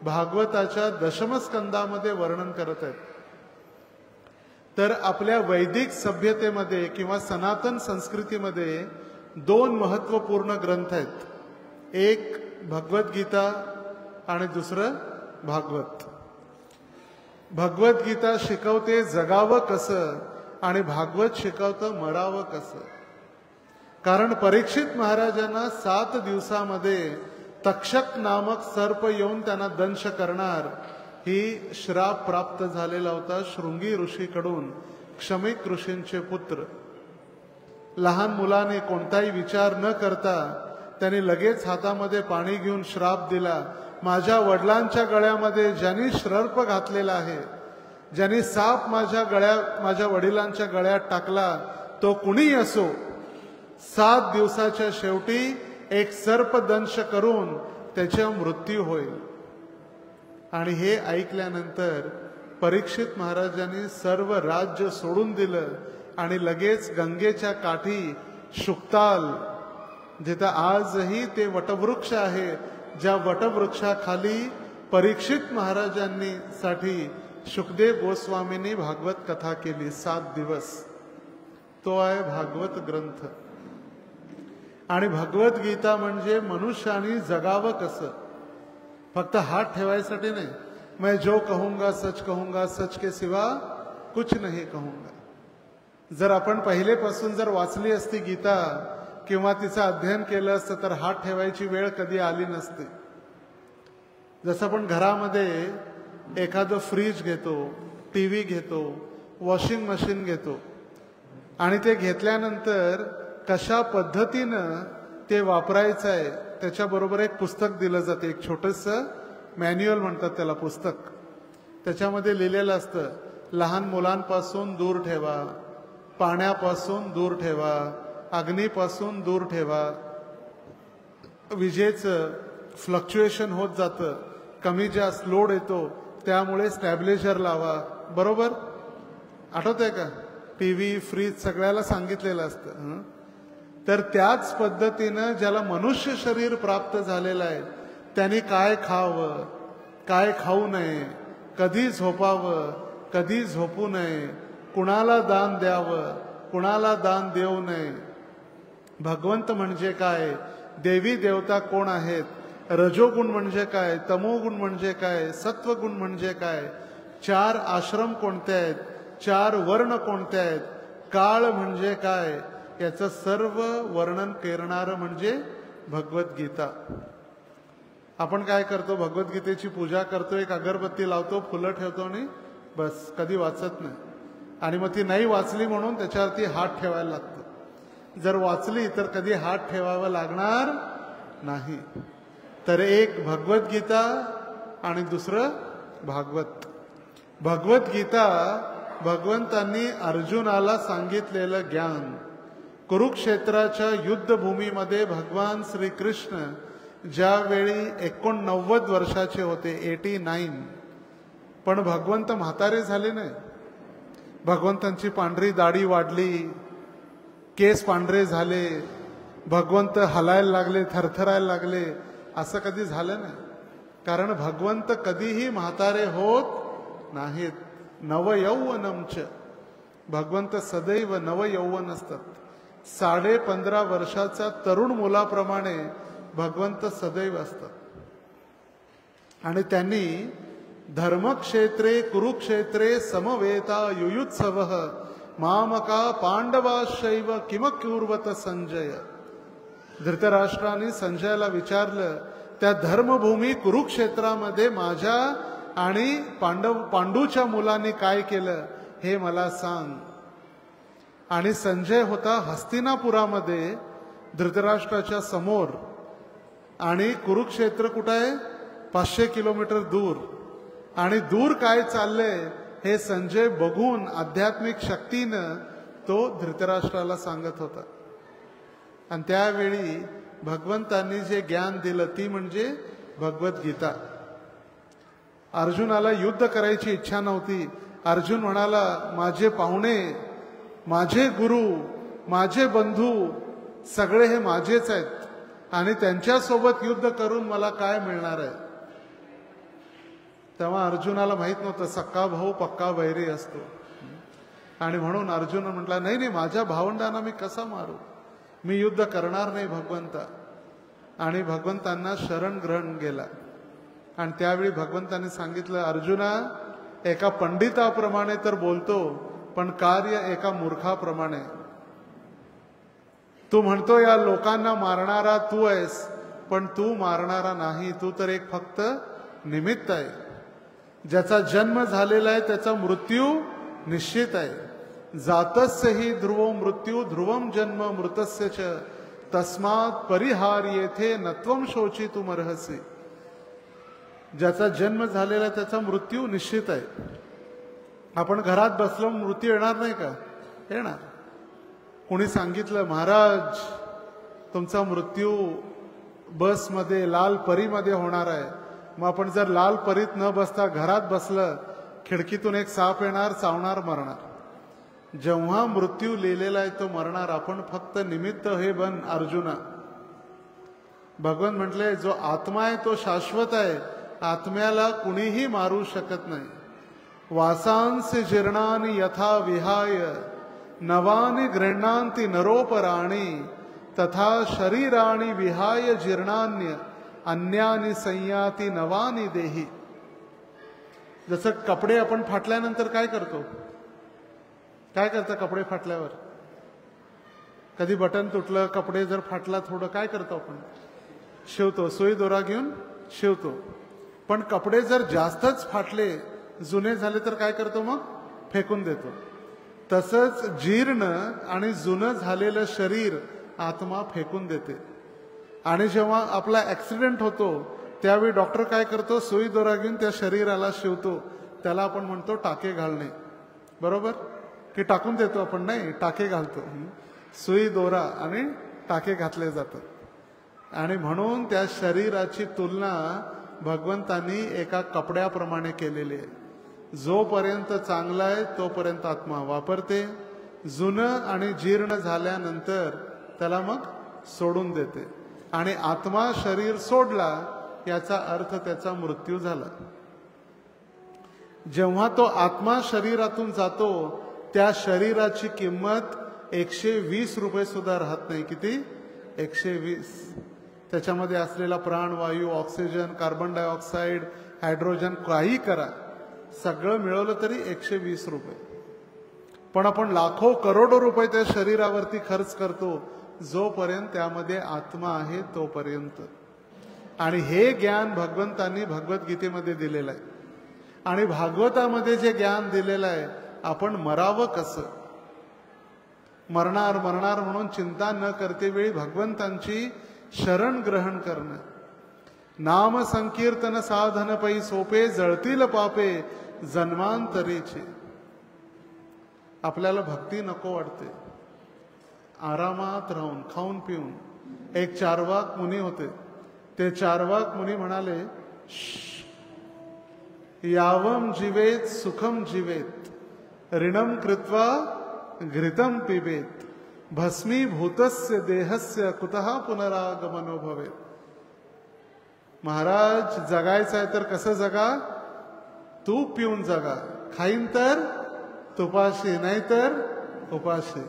भागवताच्या दशमस्कंदामध्ये वर्णन करत आहेत. तर आपल्या वैदिक सभ्यतेमध्ये किंवा सनातन संस्कृतीमध्ये 2 महत्वपूर्ण ग्रंथ आहेत. एक भगवद्गीता आणि दुसरं भागवत. भगवद्गीता शिकवते जगावं कसं आणि भागवत शिकवतं मरावं कसं. कारण परीक्षित महाराजांना 7 दिवसामध्ये तक्षक नामक सर्प येऊन त्यांना दंश करणार ही श्राप प्राप्त झालेला होता शृंगी ऋषीकडून, क्षमिक ऋषींचे पुत्र. लहान मुलाने कोणताही विचार न करता त्यांनी लगेच हातामध्ये पाणी घेऊन श्राप दिला, माझ्या वडिलांच्या गळ्यामध्ये ज्यांनी श्रर्प घातलेला आहे, ज्यांनी साप माझ्या वडिलांच्या गळ्यात टाकला तो कुणी असो, 7 दिवसाच्या शेवटी एक सर्पदंश करून त्याचा मृत्यू होईल. आणि हे ऐकल्यानंतर परीक्षित महाराजांनी सर्व राज्य सोडून दिलं आणि लगेच गंगेच्या काठी शुक्ताल, जिथं आजही ते वटवृक्ष आहे, ज्या वटवृक्षाखाली परीक्षित महाराजांनी साठी शुकदेव गोस्वामींनी भागवत कथा केली 7 दिवस. तो आहे भागवत ग्रंथ. आणि भगवद्गीता म्हणजे मनुष्याने जगावं कसं, फक्त हात ठेवायसाठी नाही. मैं जो कहूंगा सच के सिवा कुछ नहीं कहूंगा. जर आपण पहिलेपासून जर वाचली असती गीता किंवा तिचं अध्ययन केलं असतं तर हात ठेवायची वेळ कधी आली नसती. जसं आपण घरामध्ये एखादं फ्रीज घेतो, टीव्ही घेतो, वॉशिंग मशीन घेतो आणि ते घेतल्यानंतर कशा पद्धतीनं ते वापरायचं आहे त्याच्याबरोबर एक पुस्तक दिलं जातं. एक छोटंसं मॅन्युअल म्हणतात त्याला, पुस्तक. त्याच्यामध्ये लिहिलेलं असतं, लहान मुलांपासून दूर ठेवा, पाण्यापासून दूर ठेवा, अग्नीपासून दूर ठेवा, विजेचं फ्लक्च्युएशन होत जातं, कमी जास्त लोड येतो त्यामुळे स्टॅबिलायझर लावा, बरोबर? आठवतंय का? टीव्ही, फ्रीज सगळ्याला सांगितलेलं असतं. तर त्याच पद्धतीनं ज्याला मनुष्य शरीर प्राप्त झालेलं आहे त्यांनी काय खावं, काय खाऊ नये, कधी झोपावं, कधी झोपू नये, कुणाला दान द्यावं, कुणाला दान देऊ नये, भगवंत म्हणजे काय, देवी देवता कोण आहेत, रजोगुण म्हणजे काय, तमोगुण म्हणजे काय, सत्वगुण म्हणजे काय, 4 आश्रम कोणते आहेत, 4 वर्ण कोणते आहेत, काळ म्हणजे काय, याचं सर्व वर्णन करणारं म्हणजे भगवद्गीता. आपण काय करतो, भगवद्गीतेची पूजा करतो, एक अगरबत्ती लावतो, फुलं ठेवतो आणि बस, कधी वाचत नाही. आणि मग ती नाही वाचली म्हणून त्याच्यावरती हात ठेवायला लागतो. जर वाचली तर कधी हात ठेवावा लागणार नाही. तर एक भगवद्गीता आणि दुसरं भागवत. भगवद्गीता भगवंतांनी अर्जुनाला सांगितलेलं ज्ञान. कुरुक्षेत्राच्या युद्धभूमीमध्ये भगवान श्रीकृष्ण ज्यावेळी 89 वर्षाचे होते, 89, पण भगवंत म्हातारे झाले नाही. भगवंतांची पांढरी दाढी वाढली, केस पांढरे झाले, भगवंत हलायला लागले, थरथरायला लागले, असं कधी झालं नाही. कारण भगवंत कधीही म्हातारे होत नाहीत. नवयौवनमच, भगवंत सदैव नवयौवन असतात. 15.5 वर्षाचा तरुण मुलाप्रमाणे भगवंत सदैव असतात. आणि त्यांनी धर्मक्षेत्रे कुरुक्षेत्रे समवेता युयुत्सवः मामका पांडवाशैव किमकुर्वत संजय. धृतराष्ट्राने संजयाला विचारलं, त्या धर्मभूमी कुरुक्षेत्रामध्ये माझ्या आणि पांडूच्या मुलांनी काय केलं हे मला सांग. आणि संजय होता हस्तिनापुरामध्ये धृतराष्ट्राच्या समोर, आणि कुरुक्षेत्र कुठं आहे, 500 किलोमीटर दूर. आणि दूर काय चाललंय हे संजय बघून आध्यात्मिक शक्तीनं तो धृतराष्ट्राला सांगत होता. आणि त्यावेळी भगवंतांनी जे ज्ञान दिलं ती म्हणजे भगवद्गीता. अर्जुनाला युद्ध करायची इच्छा नव्हती. अर्जुन म्हणाला, माझे पाहुणे, माझे गुरु, माझे बंधू सगळे हे माझेच आहेत आणि त्यांच्यासोबत युद्ध करून मला काय मिळणार आहे. तेव्हा अर्जुनाला माहित नव्हतं सक्का भाऊ पक्का वैरी असतो. आणि म्हणून अर्जुन म्हटला, नाही नाही, माझ्या भावंडांना मी कसा मारू, मी युद्ध करणार नाही भगवंता. आणि भगवंतांना शरण ग्रहण केला. आणि त्यावेळी भगवंतांनी सांगितलं, अर्जुना, एका पंडिताप्रमाणे तर बोलतो पण कार्य एका मूर्खाप्रमाणे. तू म्हणतो या लोकांना मारणारा तू आहेस, पण तू मारणारा नाही. तू तर एक फक्त निमित्त आहे. ज्याचा जन्म झालेला आहे त्याचा मृत्यू निश्चित आहे. जातस्य हि ध्रुवो मृत्यू ध्रुवम जन्म मृतस्य च तस्मात् परिहार्येथे नत्वम शोचितुमर्हसि. ज्याचा जन्म झालेला आहे त्याचा मृत्यू निश्चित आहे. आपण घरात बसलो मृत्यू येणार नाही का? येणार. कोणी सांगितलं, महाराज तुमचा मृत्यू बसमध्ये लाल परीमध्ये होणार आहे. मग आपण जर लाल परीत न बसता घरात बसलं, खिडकीतून एक साप येणार, चावणार, मरणार. जेव्हा मृत्यू लिहिलेला आहे तो मरणार. आपण फक्त निमित्त हे बन अर्जुना. भगवान म्हटले, जो आत्मा आहे तो शाश्वत आहे. आत्म्याला कुणीही मारू शकत नाही. वासांसी जीर्णानि यथा विहाय नवानि गृह्णान्ति नरोपराणि तथा शरीराणि विहाय जीर्णान्य अन्यानि संयाति नवानि देहि. जसं कपडे आपण फाटल्यानंतर काय करतो, काय करतं कपडे फाटल्यावर? कधी बटन तुटलं, कपडे जर फाटला थोडं, काय करतो आपण? शिवतो, सुई दोरा घेऊन शिवतो. पण कपडे जर जास्तच फाटले, जुने झाले तर काय करतो? मग फेकून देतो. तसंच जीर्ण आणि जुनं झालेलं शरीर आत्मा फेकून देते. आणि जेव्हा आपला ऍक्सिडेंट होतो त्यावेळी डॉक्टर काय करतो? सुई दोरा घेऊन त्या शरीराला शिवतो. त्याला आपण म्हणतो टाके घालणे, बरोबर? की टाकून देतो आपण? नाही, टाके घालतो. सुई दोरा आणि टाके घातले जातात. आणि म्हणून त्या शरीराची तुलना भगवंतांनी एका कपड्याप्रमाणे केलेली आहे. जोपर्यंत चांगला आहे तोपर्यंत आत्मा वापरते, जुनं आणि जीर्ण झाल्यानंतर त्याला मग सोडून देते. आणि आत्मा शरीर सोडला याचा अर्थ त्याचा मृत्यू झाला. जेव्हा तो आत्मा शरीरातून जातो त्या शरीराची किंमत 120 रुपये सुद्धा राहत नाही. किती? 120. त्याच्यामध्ये असलेला प्राणवायू, ऑक्सिजन, कार्बन डायऑक्साईड, हायड्रोजन, काही करा, सगळं मिळवलं तरी 120 रुपये. पण आपण लाखो करोडो रुपये त्या शरीरावरती खर्च करतो जोपर्यंत त्यामध्ये आत्मा आहे तोपर्यंत. आणि हे ज्ञान भगवंतांनी भगवद्गीतेमध्ये दिलेलं आहे. आणि भागवतामध्ये जे ज्ञान दिलेलं आहे, आपण मरावं कसं, मरणार मरणार म्हणून चिंता न करते वेळी भगवंतांची शरण ग्रहण करणं. नाम संकीर्तन साधन पै सोपे, जळतील पापे जन्मांतरीचे. आपल्याला भक्ती नको वाटते, आरामात राहून खाऊन पिऊन. एक चार्वाक मुनी होते. ते चार्वाक मुनी म्हणाले, यावम जीवेत सुखम जीवेत, ऋणम कृत्वा घृतम पिबेत, भस्मीभूतस्य देहस्य कुतः पुनरागमनो भवेत. महाराज, जगायचं आहे तर कसं जगा? तूप पिऊन जगा. खाईन तर तुपाशी, नाही तर उपाशी.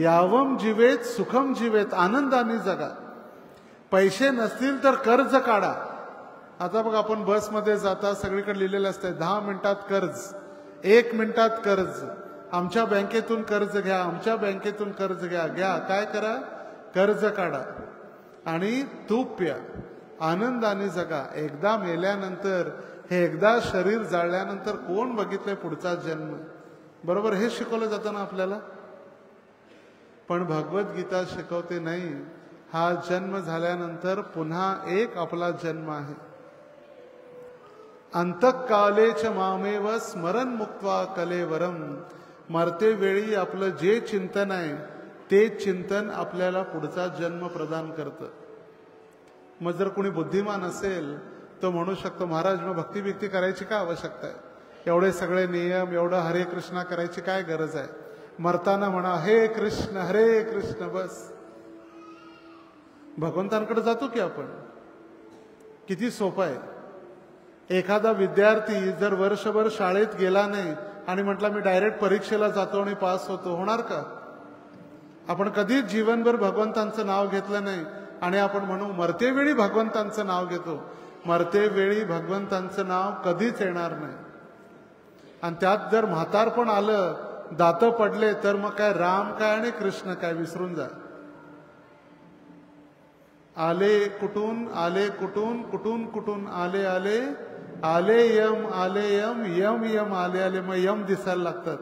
यावम जीवेत सुखम जीवेत, आनंदाने जगा. पैसे नसतील तर कर्ज काढा. आता बघ, आपण बसमध्ये जाता, सगळीकडे लिहिलेलं असतं 10 मिनिटात कर्ज, 1 मिनिटात कर्ज. आमच्या बँकेतून कर्ज घ्या, आमच्या बँकेतून कर्ज घ्या. घ्या, काय करा? कर्ज काढा आणि तूप प्या, आनंदाने जगा. एकदा मेल्यानंतर, हे एकदा शरीर जाळल्यानंतर कोण बघितलंय पुढचा जन्म? बरोबर, हे शिकवलं जातं ना आपल्याला. पण भगवद्गीता शिकवते नाही, हा जन्म झाल्यानंतर पुन्हा एक आपला जन्म आहे. अंतकालेच मामेव स्मरण मुक्त्वा कलेवरम. मरते वेळी आपलं जे चिंतन आहे ते चिंतन आपल्याला पुढचा जन्म प्रदान करतं. मग जर कोणी बुद्धिमान असेल तो म्हणू शकतो, महाराज मग भक्ती बिक्ती करायची काय आवश्यकता आहे? एवढे सगळे नियम, एवढं हरे कृष्णा करायची काय गरज आहे? मरताना म्हणा हे कृष्ण बस. भगवंतांकडे जातो की आपण. किती सोपं आहे. एखादा विद्यार्थी जर वर्षभर शाळेत गेला नाही आणि म्हटला मी डायरेक्ट परीक्षेला जातो आणि पास होतो, होणार का? आपण कधीच जीवनभर भगवंतांचं नाव घेतलं नाही आणि आपण म्हणू मरते वेळी भगवंतांचं नाव घेतो. मरते वेळी भगवंतांचं नाव कधीच येणार नाही. आणि त्यात जर म्हातारपण आलं, दात पडले, तर मग काय राम काय आणि कृष्ण काय विसरून जा. आले कुठून कुठून आले यम यम आले मग यम दिसायला लागतात.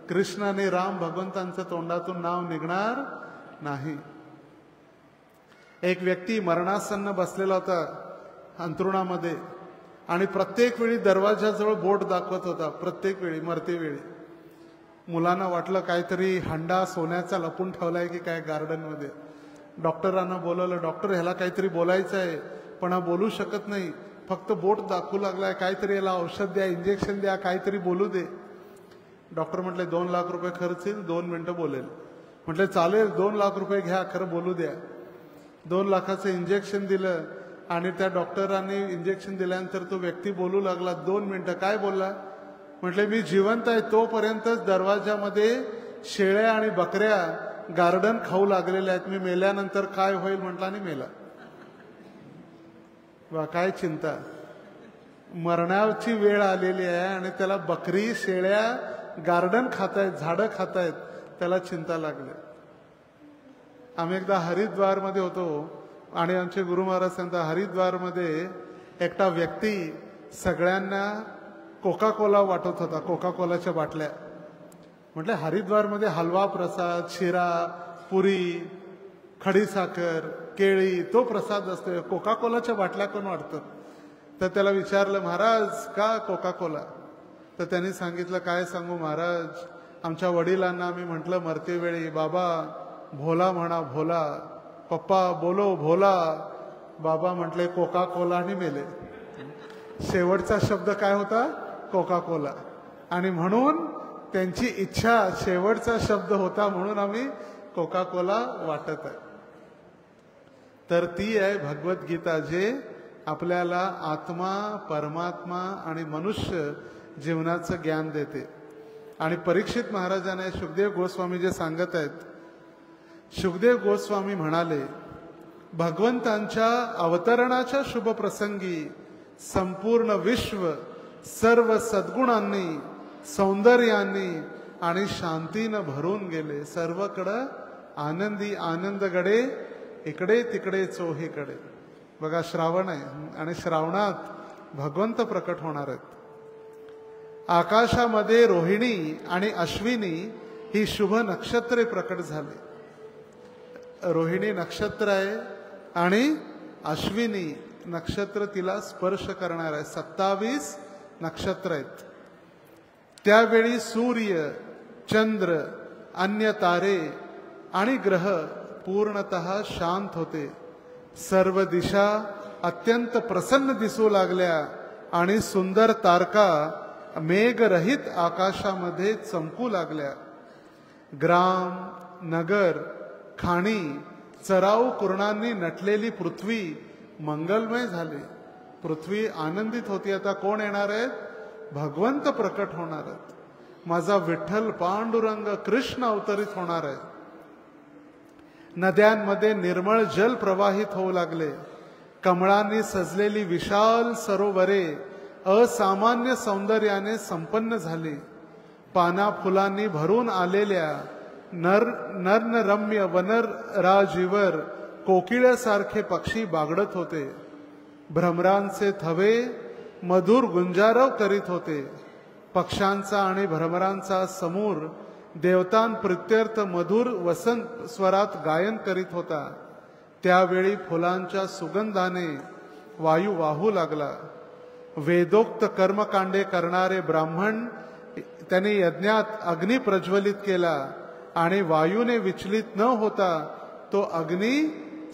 कृष्ण आणि राम भगवंतांचं तोंडातून नाव निघणार नाही. एक व्यक्ती मरणासन्न बसलेला होता अंथरुणामध्ये आणि प्रत्येक वेळी दरवाजाजवळ बोट दाखवत होता. प्रत्येक वेळी, मरते वेळी. मुलांना वाटलं काहीतरी हंडा सोन्याचा लपून ठेवलाय की काय गार्डनमध्ये. डॉक्टरांना बोलवलं, डॉक्टर ह्याला काहीतरी बोलायचं आहे पण हा बोलू शकत नाही, फक्त बोट दाखवू लागलाय, काहीतरी याला औषध द्या, इंजेक्शन द्या, काहीतरी बोलू दे. डॉक्टर म्हटले 2 लाख रुपये खर्च येईल, 2 मिनिटं बोलेल. म्हटले चालेल, 2 लाख रुपये घ्या, खरं बोलू द्या. 2 लाखाचं इंजेक्शन दिलं आणि त्या डॉक्टरांनी इंजेक्शन दिल्यानंतर तो व्यक्ती बोलू लागला. 2 मिनिटं. काय बोलला? म्हटले मी जिवंत आहे तोपर्यंतच दरवाजामध्ये शेळ्या आणि बकऱ्या गार्डन खाऊ लागलेल्या आहेत, मी मेल्यानंतर काय होईल म्हटलं आणि मेला. वा, काय चिंता. मरणाची वेळ आलेली आहे आणि त्याला बकरी, शेळ्या गार्डन खातायत, झाडं खातायत, त्याला चिंता लागली. आम्ही एकदा हरिद्वारमध्ये होतो आणि आमचे गुरु महाराज सांगतात, हरिद्वारमध्ये एकटा व्यक्ती सगळ्यांना कोका कोला वाटत होता, कोका कोलाच्या बाटल्या. म्हटलं हरिद्वारमध्ये हलवा प्रसाद, शिरा, पुरी, खडीसाखर, केळी तो प्रसाद असतो, कोका कोलाच्या बाटल्या कोण वाटतं? तर त्याला विचारलं, महाराज का कोका कोला? तर त्यांनी सांगितलं, काय सांगू महाराज, आमच्या वडिलांना आम्ही म्हटलं मरते वेळी, बाबा भोला म्हणा भोला, पप्पा बोलो भोला. बाबा म्हटले कोका कोला आणि मेले. शेवटचा शब्द काय होता? Coca Cola. आणि म्हणून त्यांची इच्छा शेवटचा शब्द होता, म्हणून आम्ही कोका कोला वाटत आहे. तर ती आहे भगवद्गीता, जे आपल्याला आत्मा, परमात्मा आणि मनुष्य जीवनाचं ज्ञान देते. आणि परीक्षित महाराजांना शुकदेव गोस्वामी जे सांगत आहेत, शुकदेव गोस्वामी म्हणाले, भगवंतांच्या अवतरणाच्या शुभ प्रसंगी संपूर्ण विश्व सर्व सद्गुणांनी, सौंदर्याने आणि शांतीनं भरून गेले. सर्वकडं आनंदी आनंदगडे, इकडे तिकडे चोहीकडे. बघा, श्रावण आहे आणि श्रावणात भगवंत प्रकट होणार आहेत. आकाशामध्ये रोहिणी आणि अश्विनी ही शुभ नक्षत्रे प्रकट झाले. रोहिणी नक्षत्र आहे आणि अश्विनी नक्षत्र तिला स्पर्श करणार आहे. 27 नक्षत्र आहेत. त्यावेळी सूर्य, चंद्र, अन्य तारे आणि ग्रह पूर्णतः शांत होते. सर्व दिशा अत्यंत प्रसन्न दिसू लागल्या आणि सुंदर तारका मेघरहित आकाशामध्ये चमकू लागल्या. ग्राम, नगर, खाणी, चराऊ कुरणांनी नटलेली पृथ्वी मंगलमय झाली. पृथ्वी आनंदित होती. आता कोण येणार आहेत? भगवंत प्रकट होणार आहेत. माझा विठ्ठल पांडुरंग कृष्ण अवतरित होणार आहे. नद्यांमध्ये निर्मळ जल प्रवाहित होऊ लागले. कमळांनी सजलेली विशाल सरोवरे असामान्य सौंदर्याने संपन्न झाली. पाना फुलांनी भरून आलेल्या नर्नरम्य वनराजीवर कोकिळ्यासारखे पक्षी बागडत होते. भ्रमरांचे थवे मधुर गुंजारव करीत होते. पक्ष्यांचा आणि भ्रमरांचा समूह देवतांप्रित्यर्थ मधुर वसंत स्वरात गायन करीत होता. त्यावेळी फुलांच्या सुगंधाने वायू वाहू लागला. वेदोक्त कर्मकांडे करणारे ब्राह्मण त्यांनी यज्ञात अग्नी प्रज्वलित केला आणि वायूने विचलित न होता तो अग्नी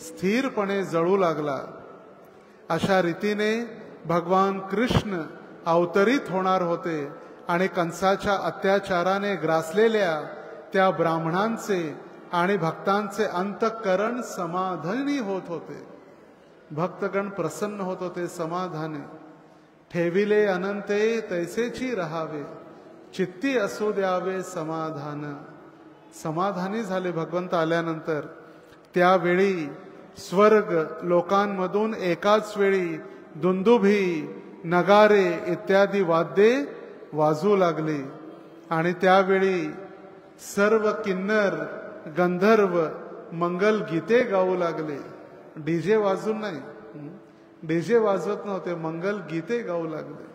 स्थिरपणे जळू लागला. अशा रीतीने भगवान कृष्ण अवतरित होणार होते आणि कंसाच्या अत्याचाराने ग्रासलेल्या त्या ब्राह्मणांचे आणि भक्तांचे अंतःकरण समाधानी होत होते. भक्तगण प्रसन्न होत होते, समाधानी. ठेविले अनंते तैसेची राहावे, चित्ती असू द्यावे समाधान. समाधानी झाले भगवंत आल्यानंतर. त्यावेळी स्वर्ग लोकांमधून एकाच वेळी दुंदुभी, नगारे इत्यादी वाद्ये वाजू लागली. आणि त्यावेळी सर्व किन्नर, गंधर्व मंगल गीते गाऊ लागले. डीजे वाजून नाही, डीजे वाजवत नव्हते, मंगल गीते गाऊ लागले.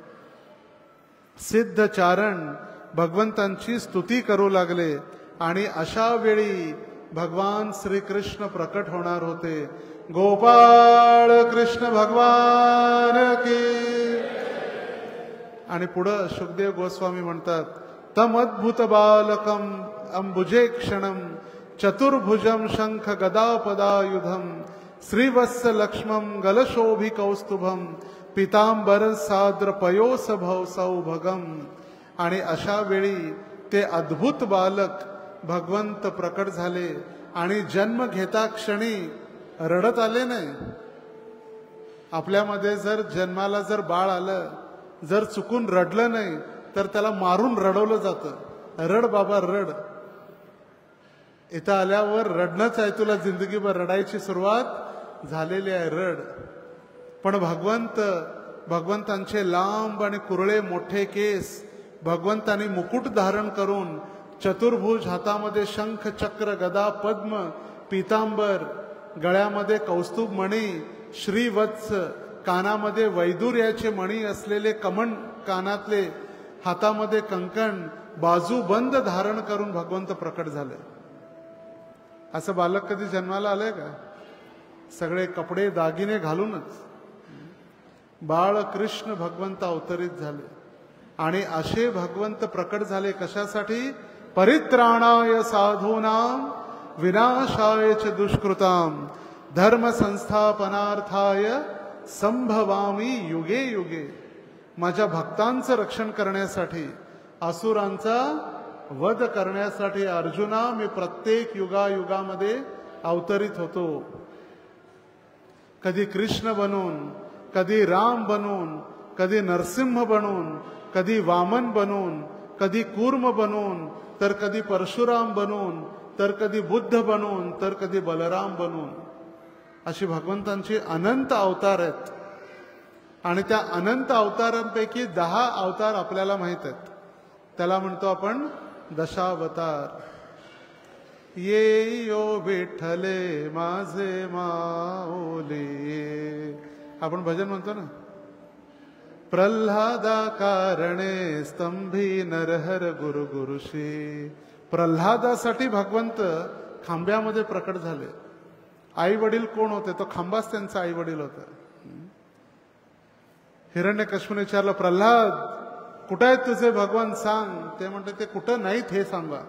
सिद्ध चारण भगवंतांची स्तुती करू लागले. आणि अशा वेळी भगवान श्रीकृष्ण प्रकट होणार होते. गोपाळ कृष्ण भगवान की. आणि पुढं शुकदेव गोस्वामी म्हणतात, तम अद्भुत बालकम अंबुजे क्षणम चतुर्भुजम शंख गदापदायुधम श्रीवत्स लक्ष्मम गलशोभि कौस्तुभम पीतांबर साद्र पयोस भव सौभगम. आणि अशा वेळी ते अद्भुत बालक भगवंत प्रकट झाले आणि जन्म घेता क्षणी रडत आले नाही. आपल्यामध्ये जर जन्माला जर बाळ आलं, जर चुकून रडलं नाही तर त्याला मारून रडवलं जातं. रड बाबा रड, इथं आल्यावर रडणंच आहे तुला, जिंदगीभर रडायची सुरुवात झालेली आहे, रड. पण भगवंतांचे लांब आणि कुरळे मोठे केस, भगवंतांनी मुकुट धारण करून चतुर्भुज, हातामध्ये शंख चक्र गदा पद्म पीतांबर, गळ्यामध्ये कौस्तुभ मणी, श्रीवत्स, कानामध्ये वैदुर्याचे मणी असलेले कमंड कानातले, हातामध्ये कंकण, बाजू बंद धारण करून भगवंत प्रकट झाले. असं बालक कधी जन्माला आलंय का? सगळे कपडे दागिने घालूनच बाळ कृष्ण भगवंत अवतरित झाले. आणि असे भगवंत प्रकट झाले कशासाठी? परित्राणाय साधूनां विनाशाय च दुष्कृतां धर्म संस्थापनार्थाय संभवामी युगे युगे, माझ्या भक्तांचं रक्षण करण्यासाठी, असुरांचा वध करण्यासाठी अर्जुना मी प्रत्येक युगायुगामध्ये अवतरित होतो. कधी कृष्ण बनून, कधी राम बनून, कधी नरसिंह बनून, कधी वामन बनून, कधी कूर्म बनून, तर कधी परशुराम बनून, तर कधी बुद्ध बनून, तर कधी बलराम बनून. अशी भगवंतांची अनंत अवतार आहेत. आणि त्या अनंत अवतारांपैकी 10 अवतार आपल्याला माहित आहेत. त्याला म्हणतो आपण दशावतार. ये यो विठ्ठले माझे माऊली, आपण भजन म्हणतो ना. प्रल्हादा कारणे स्तंभी नरहर गुरु गुरुशी. प्रल्हादासाठी भगवंत खांब्यामध्ये प्रकट झाले. आई वडील कोण होते? तो खांबाच त्यांचा आई वडील होता. हिरण्यकश्यपूने विचारलं, प्रल्हाद कुठे आहेत तुझे भगवान, सांग. ते म्हणते ते कुठं नाहीत हे सांगा.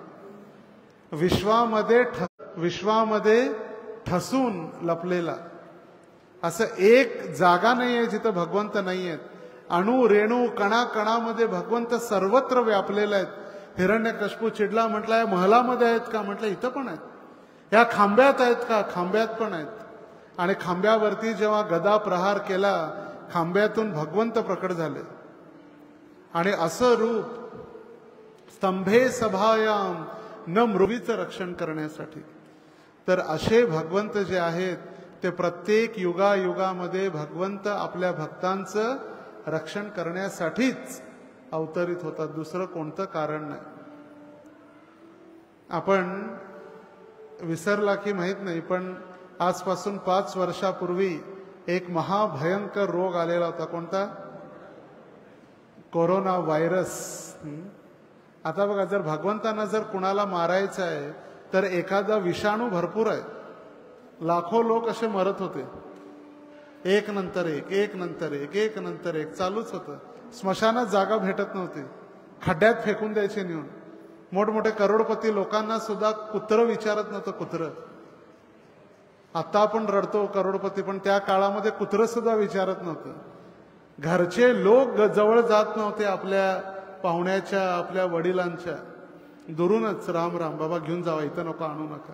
विश्वामध्ये ठसून लपलेला असं एक जागा नाही आहे जिथं भगवंत नाही आहेत. अणु रेणू कणा कणामध्ये भगवंत सर्वत्र व्यापलेला आहेत. हिरण्यकश्यपू चिडला, म्हटलाय महलामध्ये आहेत का? म्हटलं इथं पण आहेत. या खांब्यात आहेत का? खांब्यात पण आहेत. आणि खांब्यावरती जेव्हा गदा प्रहार केला, खांब्यातून भगवंत प्रकट झाले. आणि असं रूप स्तंभे सभायाम न मृवीचं रक्षण करण्यासाठी. तर असे भगवंत जे आहेत ते प्रत्येक युगायुगामध्ये भगवंत आपल्या भक्तांचं रक्षण करण्यासाठीच अवतरित होतात. दुसरं कोणतं कारण नाही. आपण विसरला की माहित नाही, पण आजपासून 5 वर्षापूर्वी एक महाभयंकर रोग आलेला होता. कोणता? Corona virus. आता बघा, जर भगवंतांना जर कुणाला मारायचं आहे तर एखादा विषाणू भरपूर आहे. लाखो लोक असे मरत होते, एक नंतर एक, एक नंतर एक, एक नंतर एक चालूच होतं. स्मशानात जागा भेटत नव्हती, खड्ड्यात फेकून द्यायचे नेऊन. मोठमोठे करोडपती लोकांना सुद्धा कुत्रं विचारत नव्हतं. कुत्रं, आता आपण रडतो करोडपती, पण त्या काळामध्ये कुत्रं सुद्धा विचारत नव्हतं. घरचे लोक जवळ जात नव्हते आपल्या पाहुण्याच्या, आपल्या वडिलांच्या. दुरूनच राम राम बाबा घेऊन जावा, इथं नको आणू नका.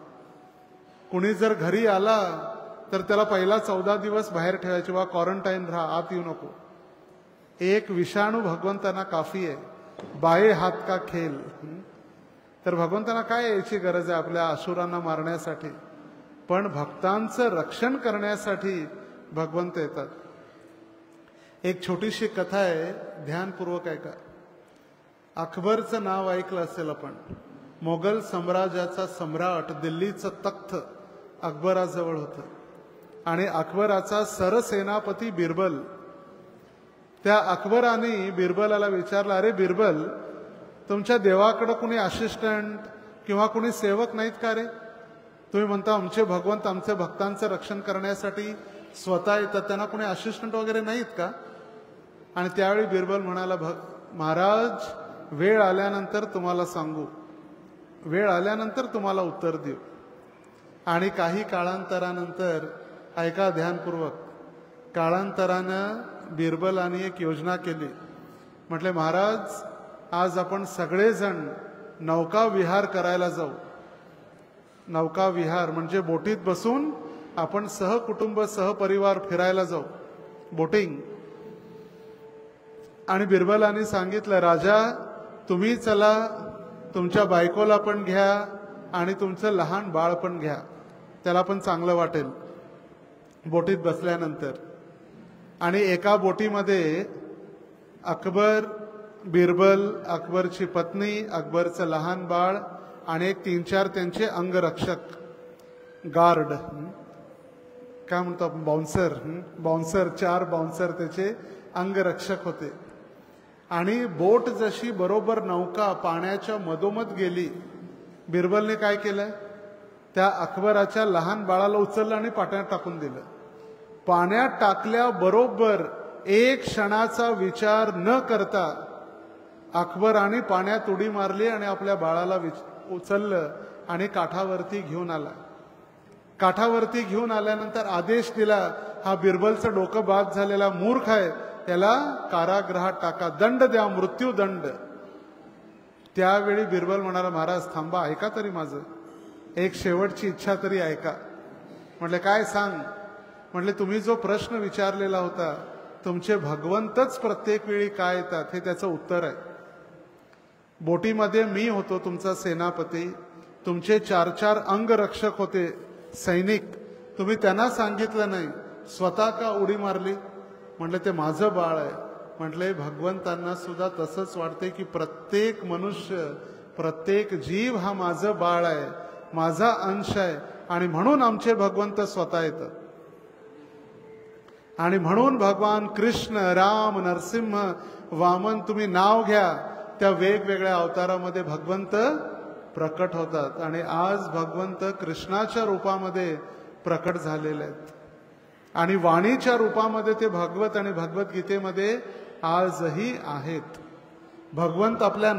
कुणी जर घरी आला तर त्याला पहिला 14 दिवस बाहेर ठेवायचे, वा क्वारंटाईन राहा, आत येऊ नको. एक विषाणू भगवंतांना काफी आहे. बाये हात का खेल. तर भगवंतांना काय याची गरज आहे आपल्या असुरांना मारण्यासाठी? पण भक्तांचं रक्षण करण्यासाठी भगवंत येतात. एक छोटीशी कथा आहे, ध्यानपूर्वक ऐका. अकबरचं नाव ऐकलं असेल आपण. मोगल साम्राज्याचा सम्राट, दिल्लीचं तख्त अकबराजवळ होतं. आणि अकबराचा सरसेनापती बिरबल. त्या अकबराने बिरबलाला विचारलं, अरे बिरबल, तुमच्या देवाकडे कुणी असिस्टंट किंवा कुणी सेवक नाहीत का रे? तुम्ही म्हणता आमचे भगवंत आमच्या भक्तांचं रक्षण करण्यासाठी स्वतः येतात, त्यांना कुणी असिस्टंट वगैरे नाहीत का? आणि त्यावेळी बिरबल म्हणाला, महाराज वेळ आल्यानंतर तुम्हाला सांगू, वेळ आल्यानंतर तुम्हाला उत्तर देऊ. आणि काळांतरानंतर, ऐका ध्यानपूर्वक, काळांतरानं बिरबलाने एक योजना केली. म्हटले, महाराज आज आपण सगळेजण नौका विहार करायला जाऊ. नौका विहार म्हणजे बोटीत बसून आपण सहकुटुंब सहपरिवार फिरायला जाऊ, बोटिंग. आणि बिरबलाने सांगितलं, राजा तुम्ही चला, तुमच्या बायकोला पण घ्या आणि तुमचं लहान बाळ पण घ्या, त्याला पण चांगलं वाटेल बोटीत बसल्यानंतर. आणि एका बोटीमध्ये अकबर, बिरबल, अकबरची पत्नी, अकबरचं लहान बाळ आणि एक 3-4 त्यांचे अंगरक्षक, गार्ड, काय म्हणतो आपण, बाउन्सर. 4 बाउन्सर त्याचे अंगरक्षक होते. आणि बोट जशी बरोबर नौका पाण्याच्या मधोमध गेली, बिरबलने काय केलं, त्या अकबराच्या लहान बाळाला उचललं आणि पाण्यात टाकून दिलं. पाण्यात टाकल्याबरोबर 1 क्षणाचा विचार न करता अकबराने पाण्यात उडी मारली आणि आपल्या बाळाला उचललं आणि काठावरती घेऊन आला. काठावरती घेऊन आल्यानंतर आदेश दिला, हा बिरबलचं डोकं बाद झालेला मूर्ख आहे, त्याला कारागृहात टाका, दंड द्या, मृत्यूदंड. त्यावेळी बिरबल म्हणाला, महाराज थांबा, ऐका तरी माझं, एक शेवटची इच्छा तरी ऐका. म्हटले काय सांग. म्हटले तुम्ही जो प्रश्न विचारलेला होता, तुमचे भगवंतच प्रत्येक वेळी काय येतात हे त्याचं उत्तर आहे. बोटीमध्ये मी होतो तुमचा सेनापती, तुमचे 4-4 अंगरक्षक होते सैनिक, तुम्ही त्यांना सांगितलं नाही, स्वतः का उडी मारली. म्हटले ते माझं बाळ आहे. म्हटले भगवंतांना सुद्धा तसंच वाटते की प्रत्येक मनुष्य, प्रत्येक जीव हा माझं बाळ आहे, माझा अंश आहे, आणि म्हणून आमचे भगवंत स्वतः येतात. आणि म्हणून भगवान कृष्ण, राम, नरसिंह, वामन, तुम्ही नाव घ्या, त्या वेगवेगळ्या अवतारामध्ये भगवंत प्रकट होतात. आणि आज भगवंत कृष्णाच्या रूपामध्ये प्रकट झालेले आहेत, आणि वाणीच्या रूपामध्ये ते भगवत आणि भगवद्गीतेमध्ये आजही आहेत. भगवंत आपल्या